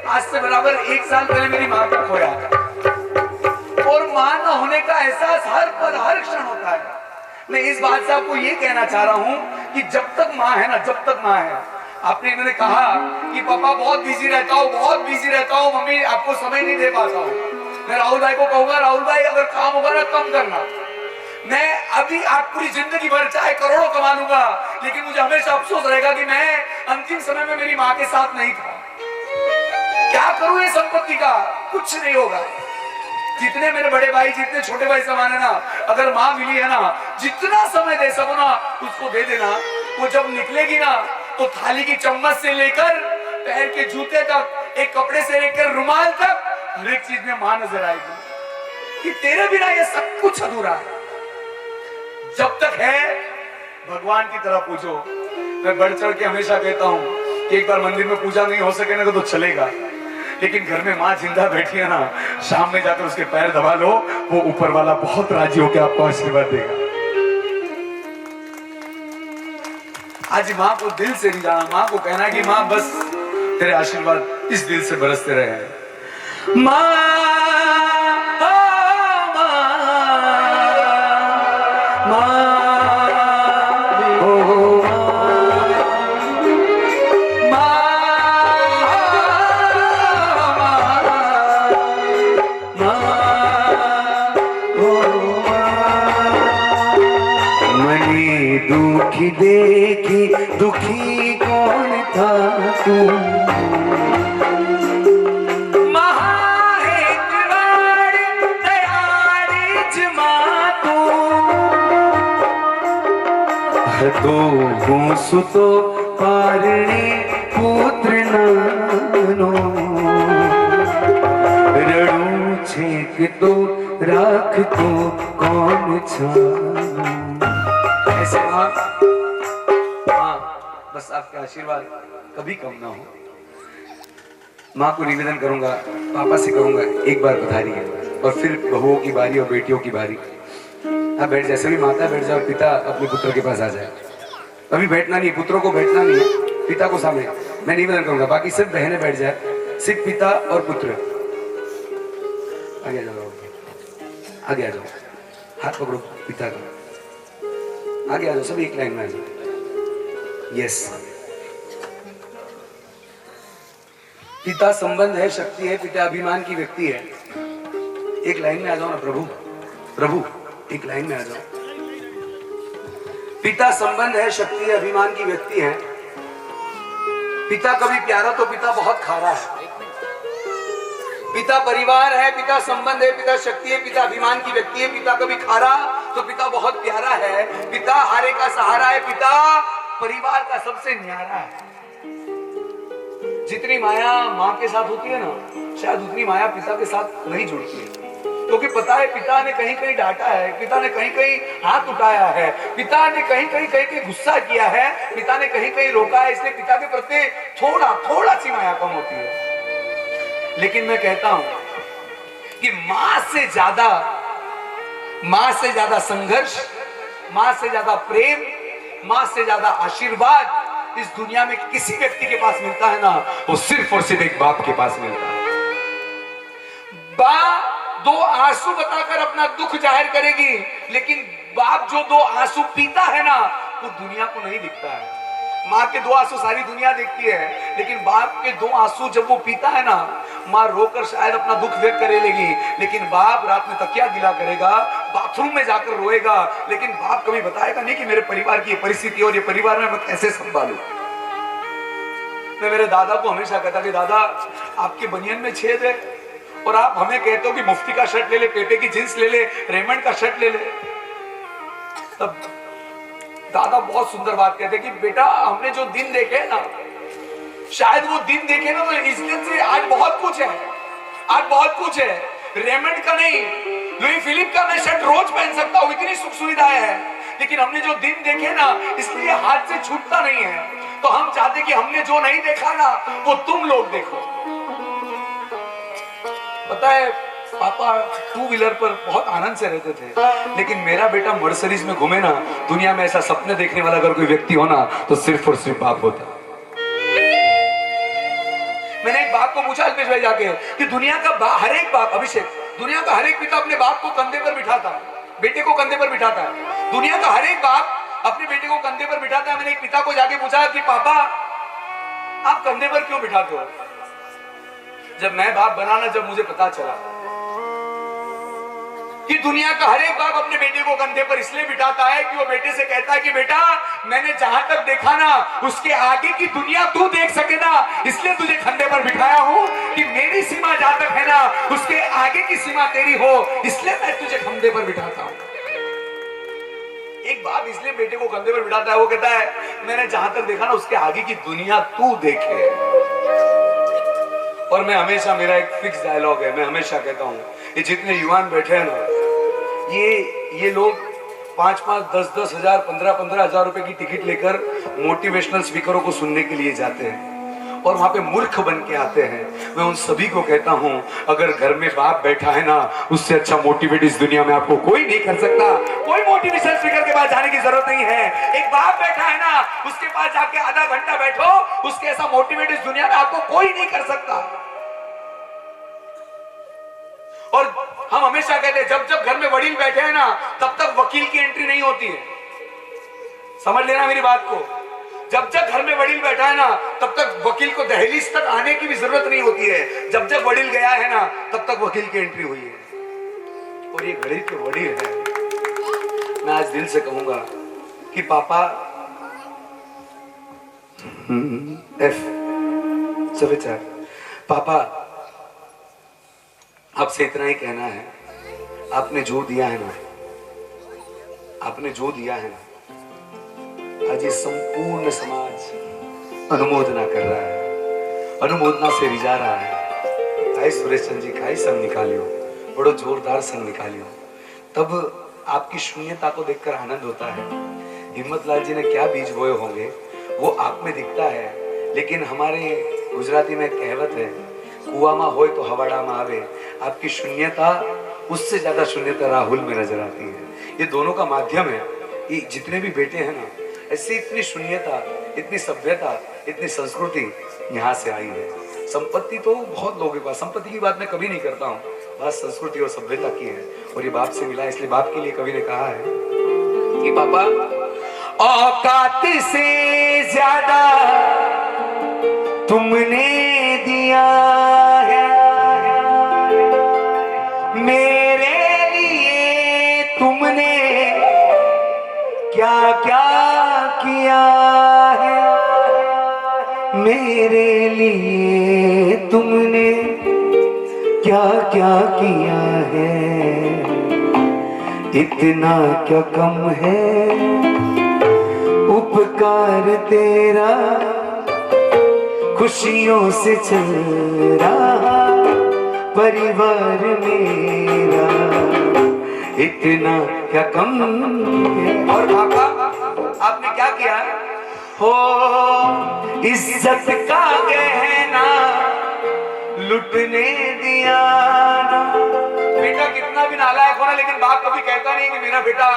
आज से बराबर 1 साल पहले मेरी माँ को खोया। और माँ न होने का एहसास हर पल हर क्षण होता है। मैं इस बात से आपको ये कहना चाह रहा हूँ कि जब तक माँ है ना, जब तक माँ है। आपने मैंने कहा कि पापा बहुत बिजी रहता हूँ, बहुत बिजी रहता हूँ, मम्मी आपको समय नहीं दे पाता हूँ। मैं राहुल भाई को कहूंगा, राहुल भाई अगर काम होगा ना कम करना। मैं अभी आप पूरी जिंदगी भर चाहे करोड़ों कमा लूंगा, लेकिन मुझे हमेशा अफसोस रहेगा कि मैं अंतिम समय में मेरी माँ के साथ नहीं था। क्या करूं ये संपत्ति का, कुछ नहीं होगा। जितने मेरे बड़े भाई, जितने छोटे भाई समान है ना, अगर माँ मिली है ना, जितना समय दे सको ना उसको दे देना। वो जब निकलेगी ना तो थाली की चम्मच से लेकर पैर के जूते तक, एक कपड़े से लेकर रुमाल तक, हर एक चीज में माँ नजर आएगी कि तेरे बिना ये सब कुछ अधूरा है। जब तक है भगवान की तरह पूजो। मैं बढ़ चढ़ के हमेशा कहता हूँ कि एक बार मंदिर में पूजा नहीं हो सके ना तो चलेगा, लेकिन घर में माँ जिंदा बैठी है ना, शाम में जाकर उसके पैर दबा लो, वो ऊपर वाला बहुत राजी होकर आपको आशीर्वाद देगा। आज माँ को दिल से नहीं जाना, माँ को कहना कि माँ बस तेरे आशीर्वाद इस दिल से बरसते रहे। दुखी देखी दुखी कौन था तू, तो हूँ सुतो पारणी पुत्र नानो, रड़ू छेक तो राख तो कौन छानो। ऐसे माँ बस आपके आशीर्वाद कभी कम ना हो। माँ को निवेदन करूंगा, पापा से कहूंगा एक बार पधारी है, और फिर बहुओं की बारी और बेटियों की बारी। आप बैठ, जैसे भी माता बैठ जाओ, पिता अपने पुत्र के पास आ जाए। अभी बैठना नहीं, पुत्रों को बैठना नहीं है, पिता को सामने मैं निवेदन करूंगा, बाकी सिर्फ बहनें बैठ जाए, सिर्फ पिता और पुत्र। आगे आ जाओ, आगे आ जाओ, हाथ पकड़ो पिता का, आगे आ जाओ, सभी एक लाइन में आ जाओ। यस, पिता संबंध है, शक्ति है, पिता अभिमान की व्यक्ति है। एक लाइन में आ जाओ ना प्रभु, प्रभु एक लाइन में आ जाओ। पिता संबंध है, शक्ति है, अभिमान की व्यक्ति है। पिता कभी प्यारा तो पिता बहुत खारा है। पिता परिवार है, पिता संबंध है, पिता शक्ति है, पिता अभिमान की व्यक्ति है। पिता कभी खारा तो पिता बहुत प्यारा है। पिता हारे का सहारा है, पिता परिवार का सबसे न्यारा है। जितनी माया माँ के साथ होती है ना, शायद उतनी माया पिता के साथ नहीं जुड़ती है, क्योंकि पता है पिता ने कहीं कहीं डांटा है, पिता ने कहीं कहीं हाथ उठाया है, पिता ने कहीं कहीं कहीं कहीं गुस्सा किया है, पिता ने कहीं कहीं रोका है, इसलिए पिता के प्रति थोड़ा सी माया कम होती है। लेकिन मैं कहता हूं कि मां से ज्यादा संघर्ष, मां से ज्यादा प्रेम, मां से ज्यादा आशीर्वाद इस दुनिया में किसी व्यक्ति के पास मिलता है ना, वो सिर्फ और सिर्फ एक बाप के पास मिलता है। बाप दो आंसू बताकर अपना दुख जाहिर करेगी, लेकिन बाप जो दो आंसू पीता है ना, वो दुनिया को नहीं दिखता है। माँ के दो आंसू सारी दुनिया देखती है, लेकिन बाप के दो आंसू जब वो पीता है ना, माँ रोकर शायद अपना दुख व्यक्त करे लेगी, लेकिन बाप रात में तकिया गिला करेगा, बाथरूम में जाकर रोएगा, लेकिन बाप कभी बताएगा नहीं कि मेरे परिवार की ये परिस्थिति और ये परिवार में मैं कैसे संभालूं। मैं मेरे दादा को हमेशा कहता कि दादा आपके बनियान में छेद है और आप हमें कहते हो कि मुफ्ती का शर्ट ले ले, पेपे की जींस ले ले, रेमंड का शर्ट ले ले। तब दादा बहुत सुंदर बात कहते कि बेटा हमने जो दिन देखे ना, शायद वो दिन देखे ना तो इस दिन से आज बहुत कुछ है, आज बहुत कुछ है, रेमंड का नहीं, लुई फिलिप का मैं शर्ट रोज पहन सकता हूँ, इतनी सुख सुविधाएं हैं। लेकिन हमने जो दिन देखे ना, इसलिए हाथ से छूटता नहीं है। तो हम चाहते कि हमने जो नहीं देखा ना, वो तुम लोग देखो। पता है पापा टू व्हीलर पर बहुत आनंद से रहते थे, लेकिन मेरा बेटा मर्सिडीज में घूमे ना, दुनिया में ऐसा सपने देखने वाला अगर कोई व्यक्ति हो ना, तो सिर्फ और सिर्फ बाप होता। मैंने एक बाप को पूछा अल्पेश भाई जाके कि दुनिया का हर एक बाप, अभिषेक, दुनिया का हर एक पिता अपने बाप को कंधे पर बिठाता है, बेटे को कंधे पर बिठाता है। दुनिया का हर एक बाप अपने बेटे को कंधे पर बिठाता है। मैंने एक पिता को जाके पूछा कि पापा आप कंधे पर क्यों बिठाते हो? जब मैं बाप बना ना, जब मुझे पता चला कि दुनिया का हर एक बाप अपने बेटे को कंधे पर इसलिए बिठाता है कि वो बेटे से कहता है कि बेटा मैंने जहां तक देखा ना, उसके आगे की दुनिया तू देख सके ना, इसलिए तुझे कंधे पर बिठाया हूं कि मेरी सीमा जहां तक है ना, उसके आगे की सीमा तेरी हो, इसलिए मैं तुझे कंधे पर बिठाता हूं। एक बाप इसलिए बेटे को कंधे पर बिठाता है, वो कहता है मैंने जहां तक देखा ना, उसके आगे की दुनिया तू देखे। और मैं हमेशा, मेरा एक फिक्स डायलॉग है, मैं हमेशा कहता हूं, ये जितने युवान बैठे हैं ना, ये लोग 5-5, 10-10 हजार, 15-15 हजार रुपए की टिकट लेकर मोटिवेशनल स्पीकरों को सुनने के लिए जाते हैं और वहां पे मूर्ख बन के आते हैं। मैं उन सभी को कहता हूं, अगर घर में बाप बैठा है ना, उससे अच्छा मोटिवेट इस दुनिया में आपको कोई नहीं कर सकता। कोई मोटिवेशनल स्पीकर के पास जाने की जरूरत नहीं है। एक बाप बैठा है ना, उसके पास जाके आधा घंटा बैठो, उसके ऐसा मोटिवेट इस दुनिया में आपको कोई नहीं कर सकता। और हम हमेशा कहते हैं जब जब घर में वडील बैठे हैं ना, तब तक वकील की एंट्री नहीं होती है। समझ लेना मेरी बात को। जब जब घर में वडील बैठा है ना, तब तक वकील को दहलीज तक आने की भी जरूरत नहीं होती है। जब जब वडील गया है ना, तब तक वकील की एंट्री हुई है। और ये घड़ी के वडील है। मैं आज दिल से कहूंगा कि पापा पापा आपसे इतना ही कहना है, आपने जो दिया है ना, आपने जो दिया है ना, आज ये संपूर्ण समाज अनुमोदना कर रहा है, अनुमोदना से रिझा रहा है। आई सुरेश चंद्र जी, खाई संग निकालियो, बड़ो जोरदार संग निकालियो। तब आपकी शून्यता को देखकर आनंद होता है। हिम्मत लाल जी ने क्या बीज बोए होंगे वो आप में दिखता है, लेकिन हमारे गुजराती में कहावत है, कुआ में होए तो हवाड़ा में आवे। आपकी शून्यता, उससे ज्यादा शून्यता राहुल में नजर आती है। ये दोनों का माध्यम है। ये जितने भी बेटे हैं ना, ऐसी इतनी शून्यता, इतनी सभ्यता, इतनी संस्कृति यहाँ से आई है। संपत्ति तो बहुत लोगों के पास, संपत्ति की बात मैं कभी नहीं करता हूँ, बात संस्कृति और सभ्यता की है। और ये बाप से मिला, इसलिए बाप के लिए कवि ने कहा है कि पापा औकात से ज्यादा तुमने दिया है मेरे लिए, तुमने क्या क्या किया है मेरे लिए, तुमने क्या क्या किया है। इतना क्या कम है उपकार तेरा, खुशियों से चल रहा परिवार मेरा, इतना क्या कम है। और पापा आपने क्या किया हो, इज्जत का गहना लुटने दिया ना। बेटा कितना भी नालायक हो ना, लेकिन बाप कभी कहता नहीं कि मेरा बेटा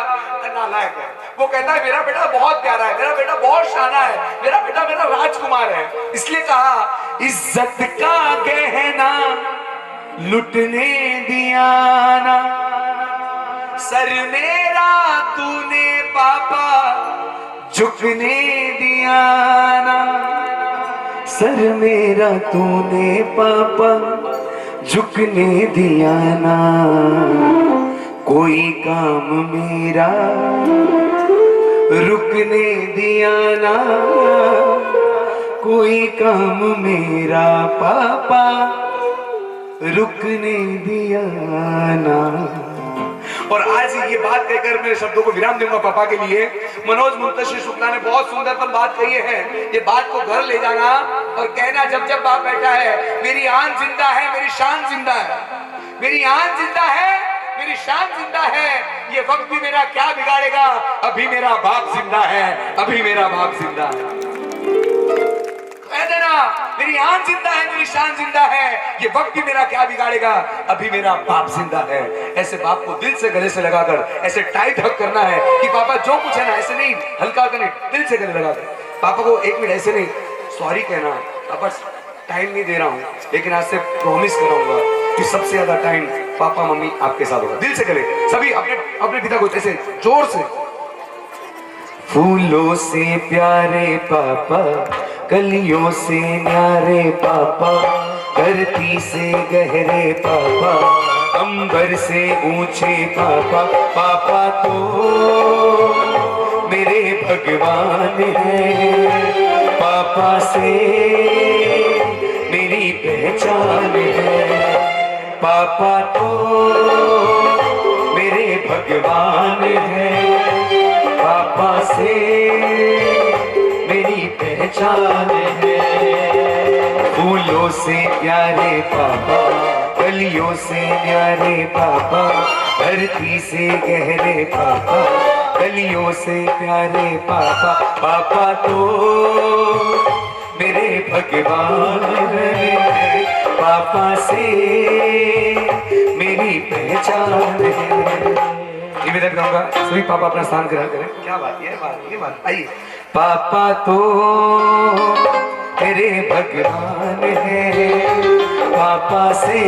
नालायक है। वो कहता है मेरा बेटा बहुत प्यारा है, मेरा बेटा बहुत शाना है, मेरा बेटा मेरा राजकुमार है। इसलिए कहा इज्जत का गहना लुटने दिया ना, सर मेरा तूने पापा झुकने दिया ना, सर मेरा तूने पापा झुकने दिया ना। कोई काम मेरा रुकने दिया ना, कोई काम मेरा पापा रुकने दिया ना। और आज ये बात कहकर मेरे शब्दों को विराम दूंगा पापा के लिए। मनोज मुंतशिर शुक्ला ने बहुत सुंदरतम बात कही है। ये बात को घर ले जाना और कहना जब जब बाप बैठा है, मेरी आन जिंदा है, मेरी शान जिंदा है। मेरी आन जिंदा है, मेरी शान जिंदा है, ये वक्त भी मेरा क्या बिगाड़ेगा, अभी मेरा बाप जिंदा है, अभी मेरा बाप जिंदा है। कह देना मेरी आन जिंदा है, मेरी शान जिंदा है, ये वक्त भी मेरा क्या बिगाड़ेगा, अभी मेरा बाप जिंदा है। ऐसे बाप को दिल से गले से लगाकर ऐसे टाइट हक करना है कि पापा जो कुछ है ना, ऐसे नहीं हल्का करने, दिल से गले लगाकर पापा को एक मिनट ऐसे नहीं सॉरी कहना, पापा टाइम नहीं दे रहा हूँ, लेकिन आज से प्रॉमिस कराऊंगा कि सबसे ज्यादा टाइम पापा मम्मी आपके साथ होगा। दिल से गले सभी अपने पिता को ऐसे जोर से। फूलों से प्यारे पापा, कलियों से न्यारे पापा, धरती से गहरे पापा, अंबर से ऊंचे पापा, पापा तो मेरे भगवान हैं, पापा से मेरी पहचान है, पापा तो मेरे भगवान हैं, पापा से मेरी पहचान है। फूलों से प्यारे पापा, कलियों से न्यारे पापा, धरती से गहरे पापा, कलियों से प्यारे पापा, पापा तो मेरे भगवान हैं, पापा से मेरी पहचान है। निवेदन करूंगा सभी पापा अपना स्थान ग्रहण करें। क्या बात, ये बात आइए। पापा तो मेरे भगवान हैं, पापा से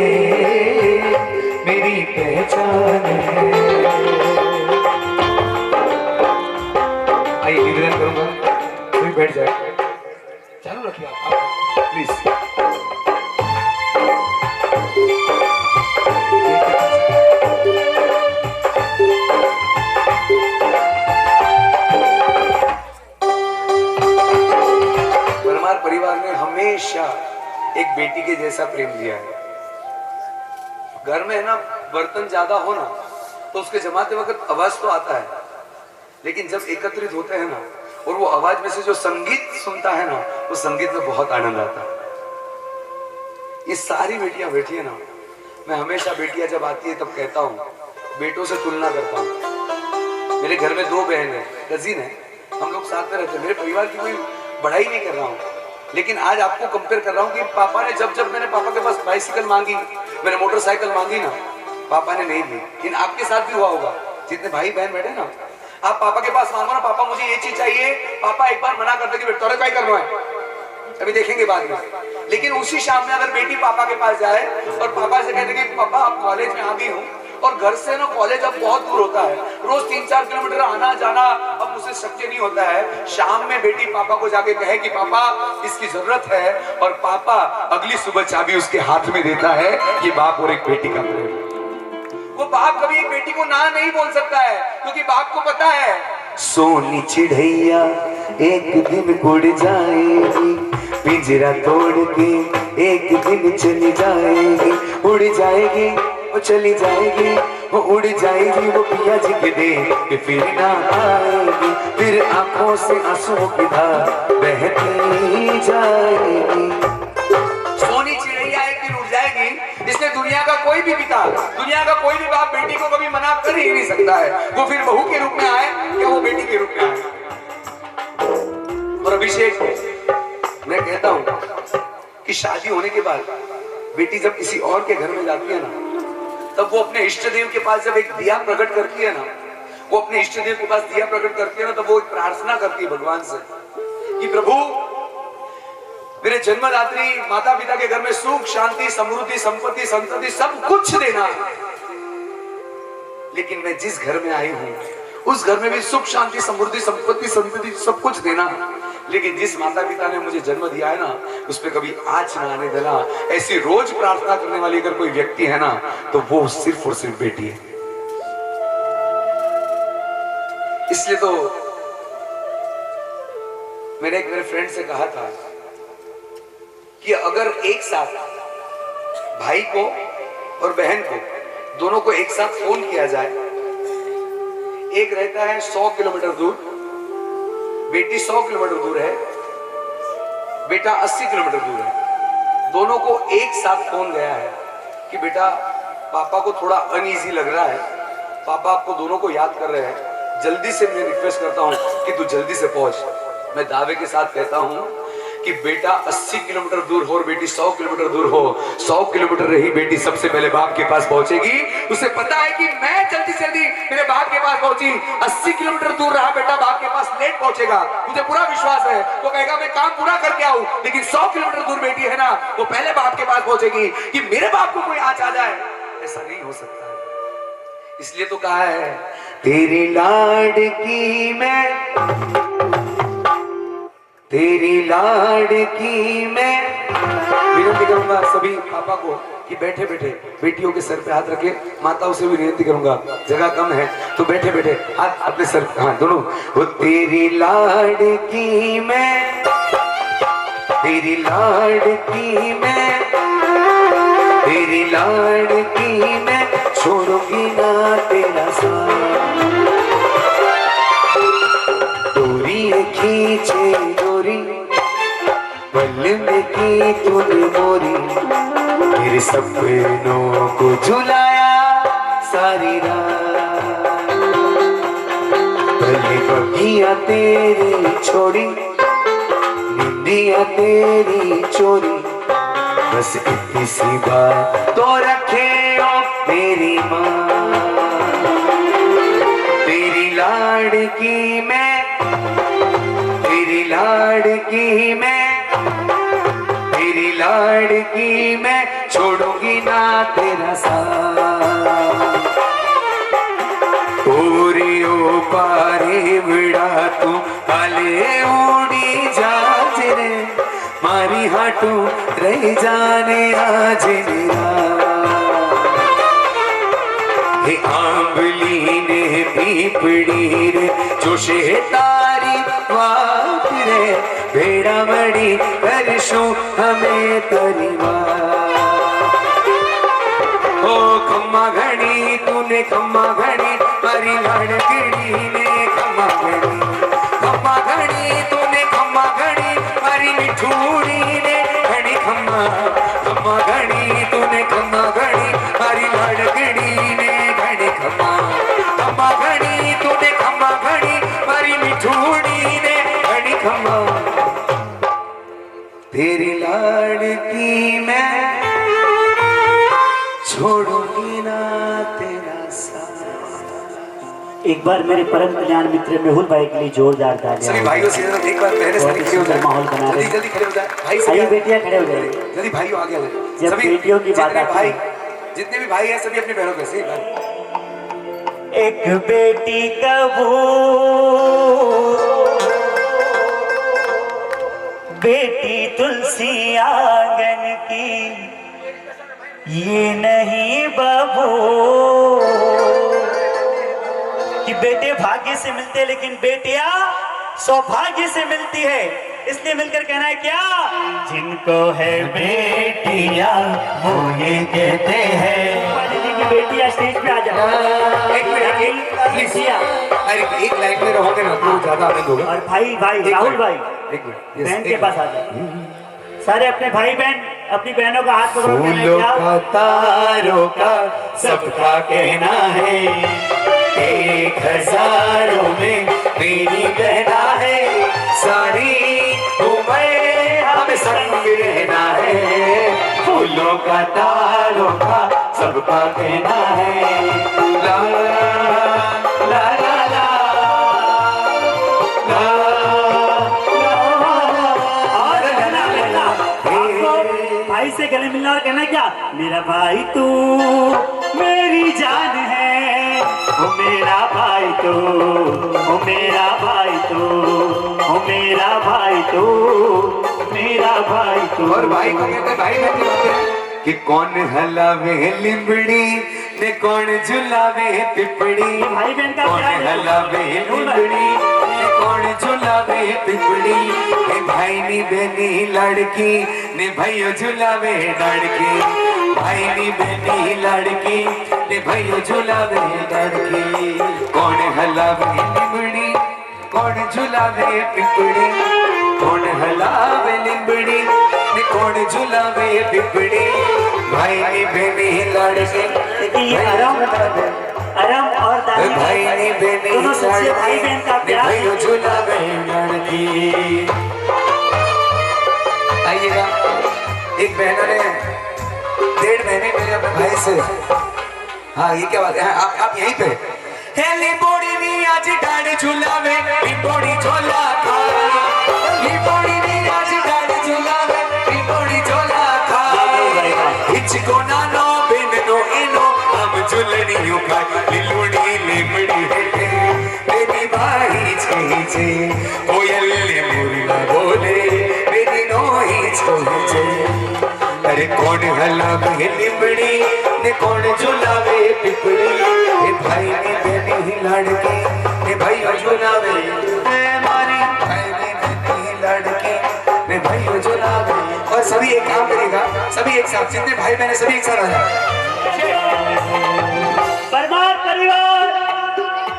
मेरी पहचान है। आइए निवेदन करूंगा सभी बैठ जाए, चालू रखिए आप प्लीज। परिवार ने हमेशा एक बेटी के जैसा प्रेम दिया है। घर में है ना बर्तन ज्यादा हो ना तो उसके जमाते वक्त आवाज तो आता है, लेकिन जब एकत्रित होते हैं ना और वो आवाज में से जो संगीत सुनता है ना, वो संगीत में बहुत आनंद आता है। ये सारी बेटियां बैठी है ना, मैं हमेशा बेटियां जब आती है तब कहता हूँ, बेटों से तुलना करता हूँ। मेरे घर में 2 बहन है, कजिन है, हम लोग साथ में रहते हैं। मेरे परिवार की कोई बढ़ाई नहीं कर रहा हूँ, लेकिन आज आपको कंपेयर कर रहा हूँ कि पापा ने जब मैंने पापा के पास बाइसिकल मांगी, मैंने मोटरसाइकिल मांगी ना, पापा ने नहीं दी। इन आपके साथ भी हुआ होगा, जितने भाई बहन बैठे ना, आप पापा के पास मांगो ना, पापा मुझे ये चीज चाहिए, पापा एक बार मना करते कि बेटा क्या करना है, अभी देखेंगे बाद में। लेकिन उसी शाम में अगर बेटी पापा के पास जाए और पापा से कहते कि पापा आप कॉलेज में आ गई हूँ, और घर से ना कॉलेज अब बहुत दूर होता है, रोज 3-4 किलोमीटर आना जाना अब मुझसे शक्य नहीं होता है। शाम में बेटी पापा को जाके कहे कि पापा इसकी जरूरत है, और पापा अगली सुबह चाबी उसके हाथ में देता है। ये बाप और एक बेटी का प्रेम। वो बाप कभी एक बेटी को ना नहीं बोल सकता है, क्योंकि बाप को पता है सोनी चिड़ैया एक दिन उड़ जाएगी, पिंजरा तोड़ के एक दिन चली जाएगी, उड़ जाएगी वो चली जाएगी, वो उड़ जाएगी, वो पिया जी के दे कि फिर ना आएगी, फिर आंखों से आंसुओं की धार बहती जाएगी। सोनी चिड़ैया एक दिन उड़ जाएगी, इसलिए दुनिया का कोई भी पिता, दुनिया का कोई भी बाप बेटी को कभी मना कर ही नहीं सकता है। वो फिर बहू के रूप में आए या वो बेटी के रूप में आए। और अभिषेक, मैं कहता हूं कि शादी होने के बाद बेटी जब किसी और के घर में जाती है ना, तब वो अपने इष्ट देव के पास जब एक दिया प्रकट करती है ना, वो अपने इष्ट देव के पास दिया प्रकट करती है ना, तब वो एक प्रार्थना करती है भगवान से कि प्रभु मेरे जन्मदात्री माता पिता के घर में सुख शांति समृद्धि संपत्ति संतति सब कुछ देना, लेकिन मैं जिस घर में आई हूं उस घर में भी सुख शांति समृद्धि संपत्ति संतति सब कुछ देना, लेकिन जिस माता पिता ने मुझे जन्म दिया है ना, उस पर कभी आँच ना आने देना। ऐसी रोज प्रार्थना करने वाली अगर कोई व्यक्ति है ना, तो वो सिर्फ और सिर्फ बेटी है। इसलिए तो मैंने एक मेरे फ्रेंड से कहा था कि अगर एक साथ भाई को और बहन को दोनों को एक साथ फोन किया जाए, एक रहता है 100 किलोमीटर दूर, बेटी 100 किलोमीटर दूर है, बेटा 80 किलोमीटर दूर है, दोनों को एक साथ फोन गया है कि बेटा पापा को थोड़ा अनईजी लग रहा है, पापा आपको दोनों को याद कर रहे हैं। जल्दी से मैं रिक्वेस्ट करता हूँ कि तू जल्दी से पहुंच। मैं दावे के साथ कहता हूँ कि बेटा 80 किलोमीटर दूर हो और बेटी 100 किलोमीटर दूर हो, 100 किलोमीटर रही बेटी सबसे पहले बाप के पास पहुंचेगी। उसे पता है कि मैं जल्दी से जल्दी मेरे बाप के पास पहुंची, 80 किलोमीटर दूर रहा बेटा बाप के पास लेट पहुंचेगा। मुझे पूरा विश्वास है, वो कहेगा मैं काम पूरा करके आऊं, लेकिन 100 किलोमीटर दूर बेटी है ना, वो पहले बाप के पास पहुंचेगी। कि मेरे बाप को कोई आँच आ जाए, ऐसा नहीं हो सकता। इसलिए तो कहा है तेरी लाडकी मैं, तेरी लाडकी मैं। विनती करूंगा सभी पापा को कि बैठे बैठे बेटियों के सर पे हाथ रखे। माताओं से भी विनती करूंगा, जगह कम है तो बैठे बैठे हाथ अपने सर, हाँ दोनों। वो तेरी लाडकी मैं, तेरी लाडकी मैं, तेरी लाडकी मैं, छोड़ूंगी ना तेरा साथ। डोरी खींचे डोरी, पल में की तूने मोरी, मेरे सपनों को झुलाया सारी रात। पहले बगिया तेरी छोड़ी, निंदिया तेरी चोरी, बस इतनी सी बात तो रखे ओ मेरी माँ। तेरी लाडकी मैं, तेरी लाडकी मैं, तेरी लाडकी मैं, छोड़ूंगी ना तेरा साथ। ओरे ओ पारे बिड़ा तू काले उड़ी जाज रे, मारी हाटू रह जाने आज मेरा। हे आंबली ने पीपड़ी रे, जोशे तारी बात रे, भेड़ा बड़ी करशू हमें तरीवा। ओ खम्मा घड़ी तूने खम्मा घड़ी, परी लड़कड़ी ने खम्मा घड़ी, खम्मा घड़ी तूने खम्मा घड़ी, परी मिठूड़ी ने घड़ी खम्मा, खम्मा घड़ी तूने खम्मा घड़ी, परी लड़कड़ी ने घड़ी खम्मा, खम्मा घड़ी तूने खम्मा घड़ी, परी मिठूड़ी ने घड़ी खम्मा। तेरी लाडकी मैं, छोड़ूंगी ना तेरा साथ। एक बार मेरे परम कल्याण मित्र मेहुल भाई के लिए जोरदार तालियां। सभी भाइयों से एक बार पहले सारे खड़े हो जाए, माहौल बना रहे, जल्दी खड़े हो जाए भाई। सभी बेटियां खड़े हो जाए, जल्दी भाइयों आगे आ जाए। जब बेटियों की बात आती भाई, है, जितने भी भाई हैं सभी अपने बहनों के से एक बेटी कबूल, बेटी तुलसी आंगन की, ये नहीं बाबू कि बेटे भाग्य से मिलते, लेकिन बेटियां सौभाग्य से मिलती है। इसलिए मिलकर कहना है क्या, जिनको है बेटियां वो ये कहते हैं। की बेटियां स्टेज पे आ जाओ। एक लाइन में रहोगे ना तो ज्यादा आनंद होगा। और भाई राहुल भाई बहन के पास आ जाओ। सारे अपने भाई बहन अपनी बहनों का हाथ पकड़ो। फूलों का तारों का सबका कहना है, 1000 में मेरी बहना है, सारी उम्र हमें संग रहना है। फूलों का तारों का सबका कहना है, ला ला ला ला भाई से गले मिलना और कहना क्या, मेरा भाई तू मेरी जान है, ओ मेरा भाई तू, ओ मेरा भाई तू, ओ मेरा भाई तू, मेरा भाई तू। और भाई को कहते हैं भाई बहन की बातें कि कौन हलावे लिंबड़ी ने कौन झुलावे पिपड़ी, भाई बहन का कौन हलावे लिंबड़ी ने कौन झुलावे पिपड़ी, हे भाई नी बहनी लड़की ने भैया झुलावे लड़की, भाई नी बहनी लड़की ने भैया झुलावे लड़की। कौन हलावे लिंबड़ी कौन झुलावे पिपड़ी, कौन हलावे लिंबड़ी ने कौन झुलावे पिपड़ी, भाई ने बहने लड़के देखिए ये आराम आराम और दादी भाई ने बहने दोनों सबसे भाई बहन का प्यार भाई झूला लड़की। आइएगा, एक बहन ने 1.5 महीने पहले अपने भाई से, हाँ ये क्या बात है, आप यहीं पे हेली बोड़ी नी आज डाड़ झूला में लिबोड़ी झोला खा, लिबोड़ी नी आज डाड़ झूला में लिबोड़ी झोला खा, इचको नानो बिनो इनो हम झुलड़ियों का लिलुड़ी लिमड़ी है मेरी भाई छे कोयल ने मुर्गा बोले मेरी नोई छे। अरे कौन हलावे लिमड़ी ने कौन झुलावे पिपड़ी, ए भाई ने बहनी लड़के ने भाई झुलावे मारी, भाई ने बहनी लड़के ने भाई झुलावे। और सभी एक काम करेगा, सभी एक साथ, जितने भाई बहन सभी एक साथ आ जाए। बर्बाद परिवार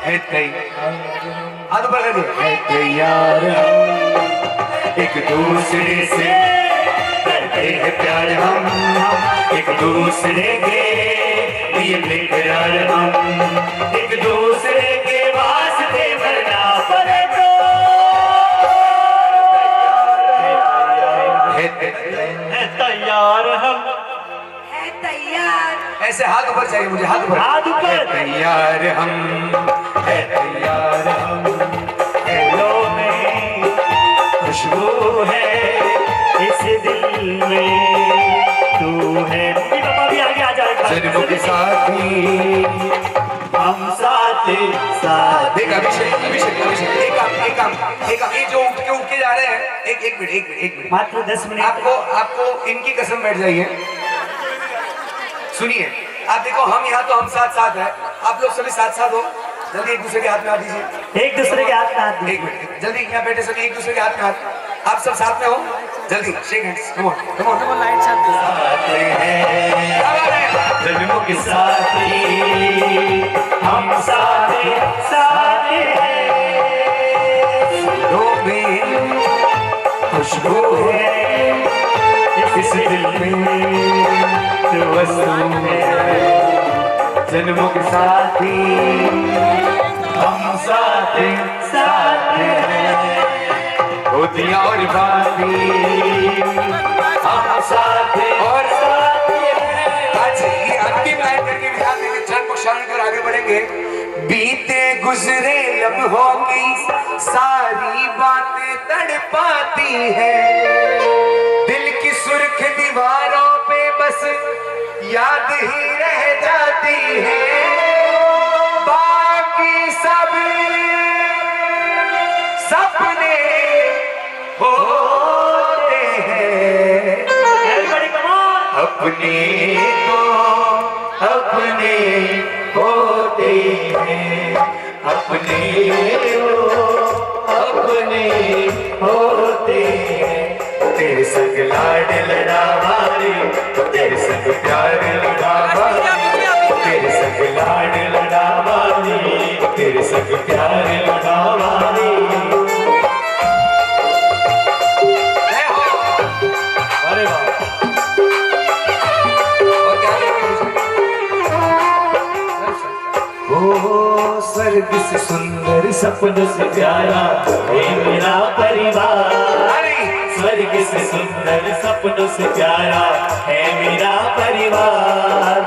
है हाथ ऊपर कर दो, है तैयार एक दूसरे से करते हैं प्यार हम, एक दूसरे के लिए बेकरार हम, एक दूसरे के वास्ते मरना पड़े तो है तैयार हम, है तैयार। ऐसे हाथ ऊपर चाहिए मुझे, हाथ ऊपर, हाथ ऊपर। तैयार हम, है तैयार हम, हेलो में खुशबू है इस दिल में तू है। पापा भी आगे आ जाएगा, जन्मों के साथी हम साथ साथ। देख अभिषेक अभिषेक अभिषेक एक काम ये जो उठ के जा रहे हैं, एक मिनट मात्र 10 मिनट। आपको इनकी कसम बैठ जाइए, सुनिए, आप देखो हम यहाँ तो हम साथ साथ है, आप लोग सभी साथ साथ हो, जल्दी एक दूसरे के हाथ में हाथ दीजिए, एक दूसरे के हाथ में हाथ दीजिए। एक मिनट जल्दी, यहाँ बैठे सभी एक दूसरे के हाथ में हाथ, आप सब साथ में हो, जल्दी shake hands, come on come on, light साथ जन्मों के साथी हम साथ साथ में खुशबू है इस दिल में तो वस्तु है, जन्मों के साथी हम साथ साथ होतियां और बाती हम साथ और आज ये अंतिम लाइन करके ध्यान देंगे, चरण पक्षाण कर आगे बढ़ेंगे। बीते गुजरे लम्हों की सारी बातें तड़पाती है, दिल की सुर्ख दीवारों पे बस याद ही रह जाती है, बाकी सब सपने होते हैं, अपने को अपने होते हैं, अपने को अपने होते हैं। तेरे संग लाड लड़ा मारे, तेरे संग प्यार लड़ा मारे, तेरे संग लाड लड़ा मारे, तेरे संग प्यार लड़ा मारे। अरे वाह, ओ स्वर्ग से सुंदर सपनों से प्यारा ये मेरा परिवार, स्वर्ग से सुंदर सपनों से प्यारा है मेरा परिवार,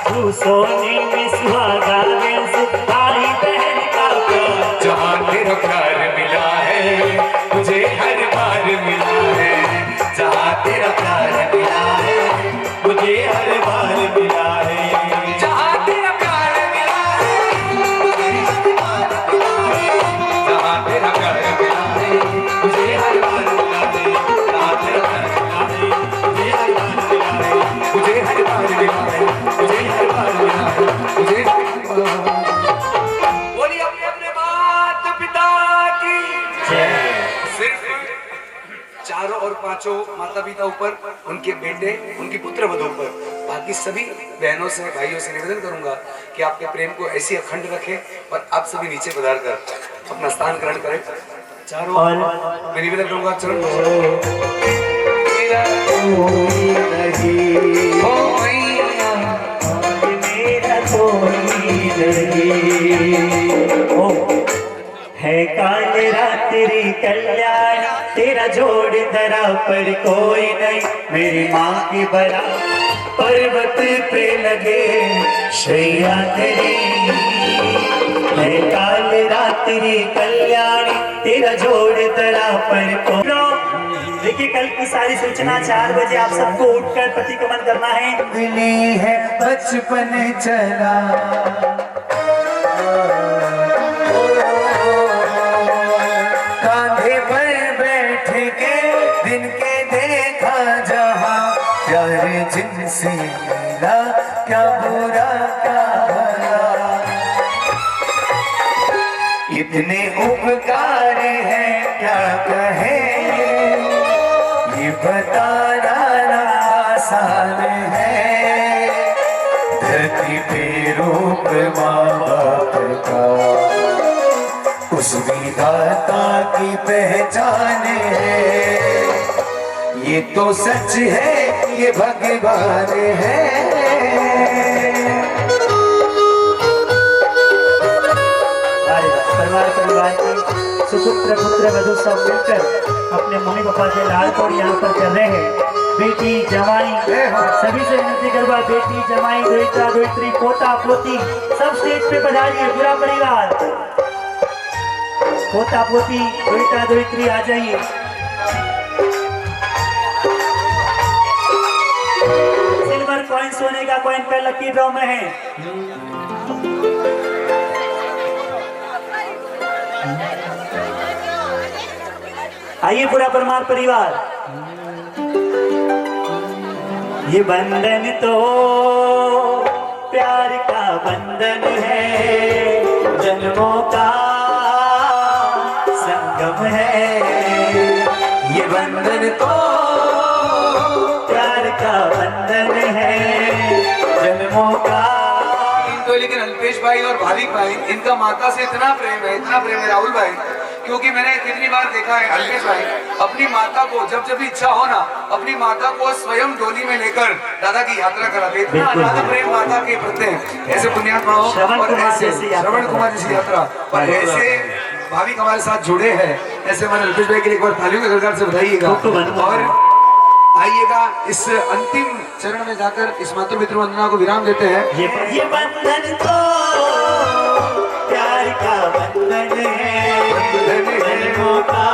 तू सोने में सुहागा से भाई बहन का प्यार, जहाँ तेरा प्यार मिला है मुझे हर बार मिला है, जहाँ तेरा प्यार मिला है मुझे हर बार मिला है, जहाँ तेरा प्यार मिला है मुझे हर बार मिला है, जहाँ तेरा प्यार मिला है मुझे हर बार मिला है, जहाँ तेरा प्यार मिला है मुझे हर बार मिला है, मुझे हर बार मिला है, मुझे हर बार मिला है। बोलिए अपने अपने माता पिता की सिर्फ चारों और पांचों माता पिता ऊपर, उनके बेटे उनकी पुत्र वधू पर, बाकी सभी बहनों से भाइयों से निवेदन करूंगा कि आपके प्रेम को ऐसी अखंड रखें और आप सभी नीचे पधार कर अपना स्थान ग्रहण करें। चारों मैं निवेदन करूंगा चरण मैया कोई नहीं, ओ मैया मेरा कोई नहीं। ओ है काल रात्रि कल्याण, तेरा जोड़ धरा पर कोई नहीं, मेरी माँ की बरा पर्वत पे लगे शैया तेरी। है काल रात्रि कल्याण, तेरा जोड़ धरा पर कोई। देखिए कल की सारी सूचना 4 बजे आप सबको उठकर प्रतिक्रमण करना है। मिली है बचपन चला, कांधे पर बैठ के दिन के देखा जहां, प्यार जिनसे मिला क्या बुरा क्या भला, इतने उपकार हैं क्या कहे, ये बताना ना आसान है, धरती पे रूप माँ बाप का उस विधाता की पहचान है, ये तो सच है ये भगवान है। परिवार की सुपुत्र पुत्र वधु सब मिलकर अपने मम्मी पापा के लाल को यहाँ पर कर रहे हैं। बेटी जमाई सभी से विनती करवा, बेटी जमाई दोहिता दोहित्री पोता पोती सब स्टेज पे पधारिए। पूरा परिवार पोता पोती दोहिता दोहित्री आ जाइए। सिल्वर कॉइन सोने का कॉइन का लकी ड्रॉ में है। आइए पूरा परमार परिवार। ये बंधन तो प्यार का बंधन है, जन्मों का संगम है। ये बंधन तो प्यार का बंधन है, जन्मों का। इनको लेकिन अल्पेश भाई और भाविक भाई, इनका माता से इतना प्रेम है राहुल भाई, क्योंकि मैंने कितनी बार देखा है अल्पेश भाई अपनी माता को जब जब भी इच्छा हो ना, अपनी माता को स्वयं डोली में लेकर दादा की यात्रा कराते। इतना ज्यादा प्रेम माता के प्रति है। ऐसे पुण्यात्मा हो और ऐसे श्रवण कुमार जैसी यात्रा और ऐसे भाविक हमारे साथ जुड़े हैं, ऐसे हमारे अल्पेश भाई के लिए एक बार तालियों के गड़गड़ से बधाइएगा। और आइएगा इस अंतिम चरण में जाकर इस मातृ पितृ वंदना को विराम देते हैं। ये बंधन तो प्यार का बंधन है, जन्मों का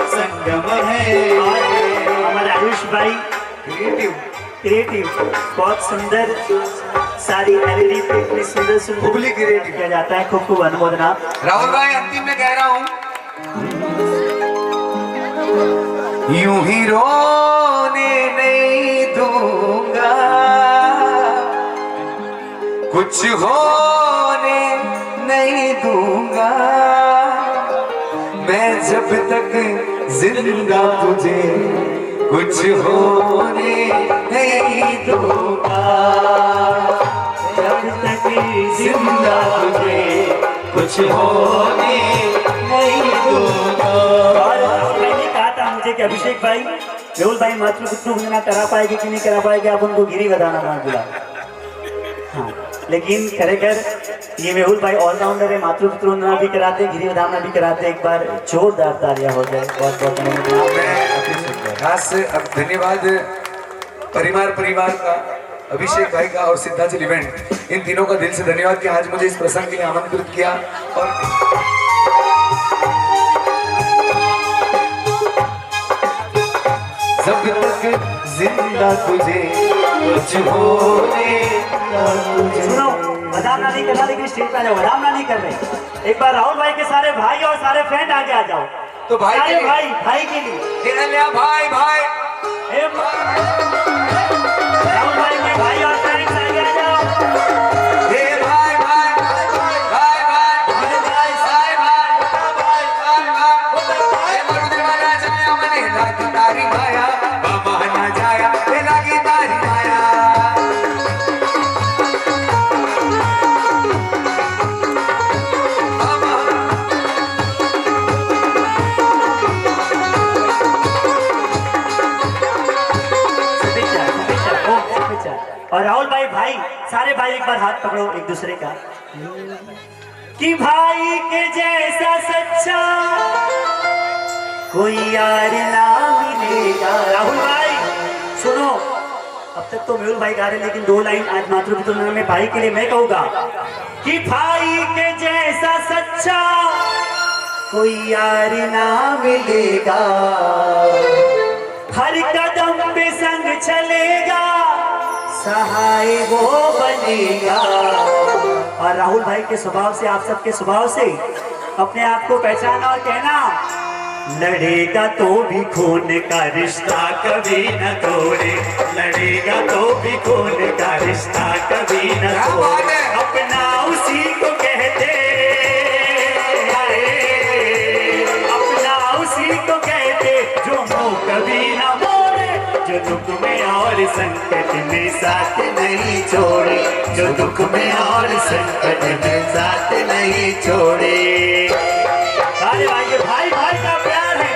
संगम है। हमारे आयुष भाई क्रिएटिव बहुत सुंदर सारी एलईडी पे इतनी सुंदर क्रिएटिव किया जाता है। खूब खूब अनुमोदना। राहुल भाई अंतिम में कह रहा हूँ, यूं ही रोने नहीं दूंगा, कुछ होने नहीं दूंगा, मैं जब तक जिंदा तुझे कुछ होने नहीं दूंगा, जब तक जिंदा तुझे कुछ होने नहीं दूंगा। मुझे कि अभिषेक भाई राहुल भाई मातृ पितृ वंदना करा पाएगी कि नहीं करा पाएगी, आप उनको गिरी बधाना मान बुला। हाँ, लेकिन खरेखर ये मेहुल भाई ऑलराउंडर है, मातृ पितृ वंदना भी कराते, गिरी बधाना भी कराते। एक बार जोरदार तालियां हो जाए। बहुत बहुत धन्यवाद परिवार का, अभिषेक भाई का और सिद्धाचल इवेंट, इन तीनों का दिल से धन्यवाद कि आज मुझे इस प्रसंग के लिए आमंत्रित किया। और जब तक जिंदा तुझे कुछ होने ना तुझे। सुनो, बदामना नहीं करना, लेकिन स्टेज पे आ जाओ। बदामना नहीं कर रहे। एक बार राहुल भाई के सारे भाई और सारे फ्रेंड आगे आ जाओ। तो भाई के लिए, भाई के लिए भाई राहुल भाई के भाई और फ्रेंड्स आगे आ जाओ। भाई एक बार हाथ पकड़ो एक दूसरे का। कि भाई के जैसा सच्चा कोई यार ना मिलेगा। राहुल भाई सुनो, अब तक तो मेहुल भाई गा रहे, लेकिन 2 लाइन आज मातृ की तुलना में भाई के लिए मैं कहूंगा कि भाई के जैसा सच्चा कोई यार ना मिलेगा, हर कदम पे संग चलेगा, सहाय वो बनेगा। और राहुल भाई के स्वभाव से, आप सबके स्वभाव से अपने आप को पहचाना और कहना, लड़ेगा तो भी खून का रिश्ता कभी न तोड़े, लड़ेगा तो भी खून का रिश्ता कभी न तोड़े, अपना उसी को कहते, अपना उसी को कहते जो मुंह कभी न मोड़े, जो दुख में और संकट में साथ नहीं छोड़े, जो दुख में और संकट में साथ नहीं छोड़े। अरे भाई भाई भाई का प्यार है।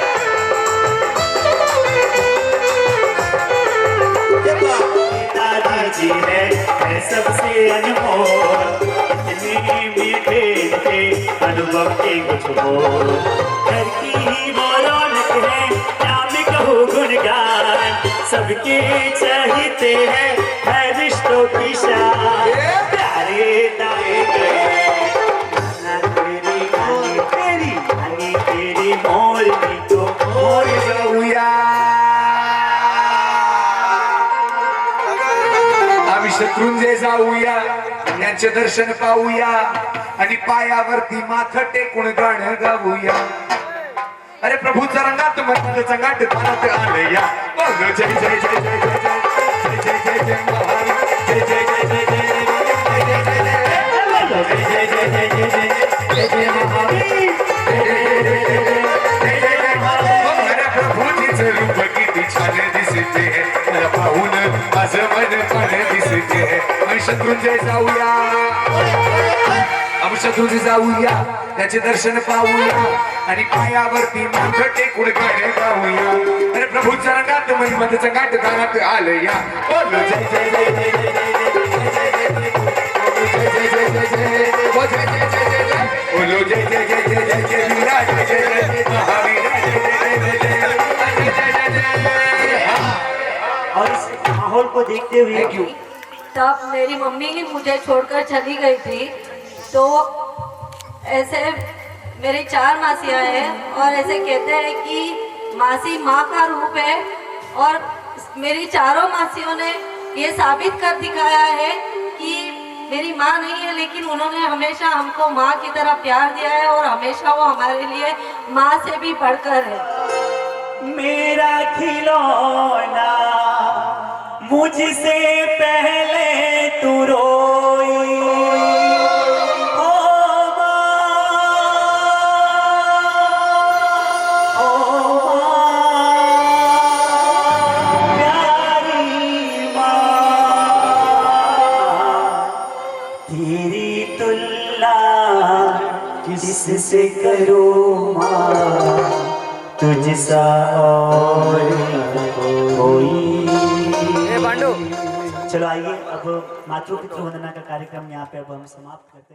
दादाजी है सबसे अनमोल, इतनी मीठे थे अनुभव के कुछ बोल, घर की ही वो रौनक है, नाम कहूँ गुणगान, सबके चाहते हैं रिश्तों की शान, प्यारे दाए गए तेरी मोर भी तो मोर जाऊया। आम्ही शत्रुंजय जाऊया, त्यांचे दर्शन पाहूया आणि पायावरती माथ टेकून गाणं गाऊया। अरे प्रभूचा रंगात मनात चंगाट तानात आलया, बोलो जय जय जय जय जय जय जय जय जय महाराज, जय जय जय जय जय जय जय जय जय जय महाराज, प्रभूजीच रूप किती छान दिसते, मला पाहून माझं मन पण दिसते। आम्ही शत्रुंजय जाऊया, आम्ही शत्रुंजय जाऊया, त्याचे दर्शन पाहूया आणि पायावरती माथ टेकून गाणं गाऊया। अरे प्रभूच्या रंगात महिमतचं गाठ गाण्यात आलया, बोलो जय जय जय जय जय बोलो जय जय जय जय जय जय विराज जय जय जय महावीर जय जय जय जय जय। और इस माहौल को देखते हुए तब मेरी मम्मी ही मुझे छोड़कर चली गई थी, तो ऐसे मेरी 4 मासियाँ हैं और ऐसे कहते हैं कि मासी माँ का रूप है, और मेरी चारों मासियों ने ये साबित कर दिखाया है कि मेरी माँ नहीं है, लेकिन उन्होंने हमेशा हमको माँ की तरह प्यार दिया है, और हमेशा वो हमारे लिए माँ से भी बढ़कर है। मेरा खिलौना मुझसे पहले तू रोई, ओ प्यारी माँ, तेरी तुलना किससे करूँ माँ, तुझसा और कोई। चलो आइए अब मातृ पितृ वंदना का कार्यक्रम यहाँ पे अब हम समाप्त करते हैं।